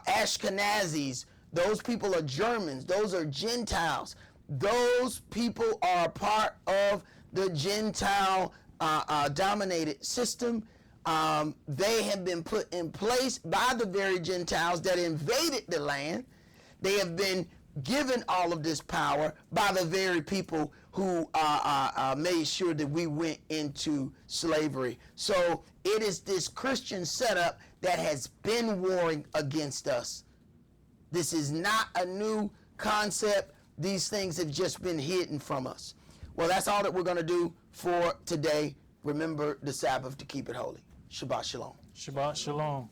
Ashkenazis. Those people are Germans. Those are Gentiles. Those people are a part of the Gentile dominated system. They have been put in place by the very Gentiles that invaded the land. They have been given all of this power by the very people who made sure that we went into slavery. So it is this Christian setup that has been warring against us. This is not a new concept. These things have just been hidden from us. Well, that's all that we're going to do for today. Remember the Sabbath to keep it holy. Shabbat shalom. Shabbat shalom.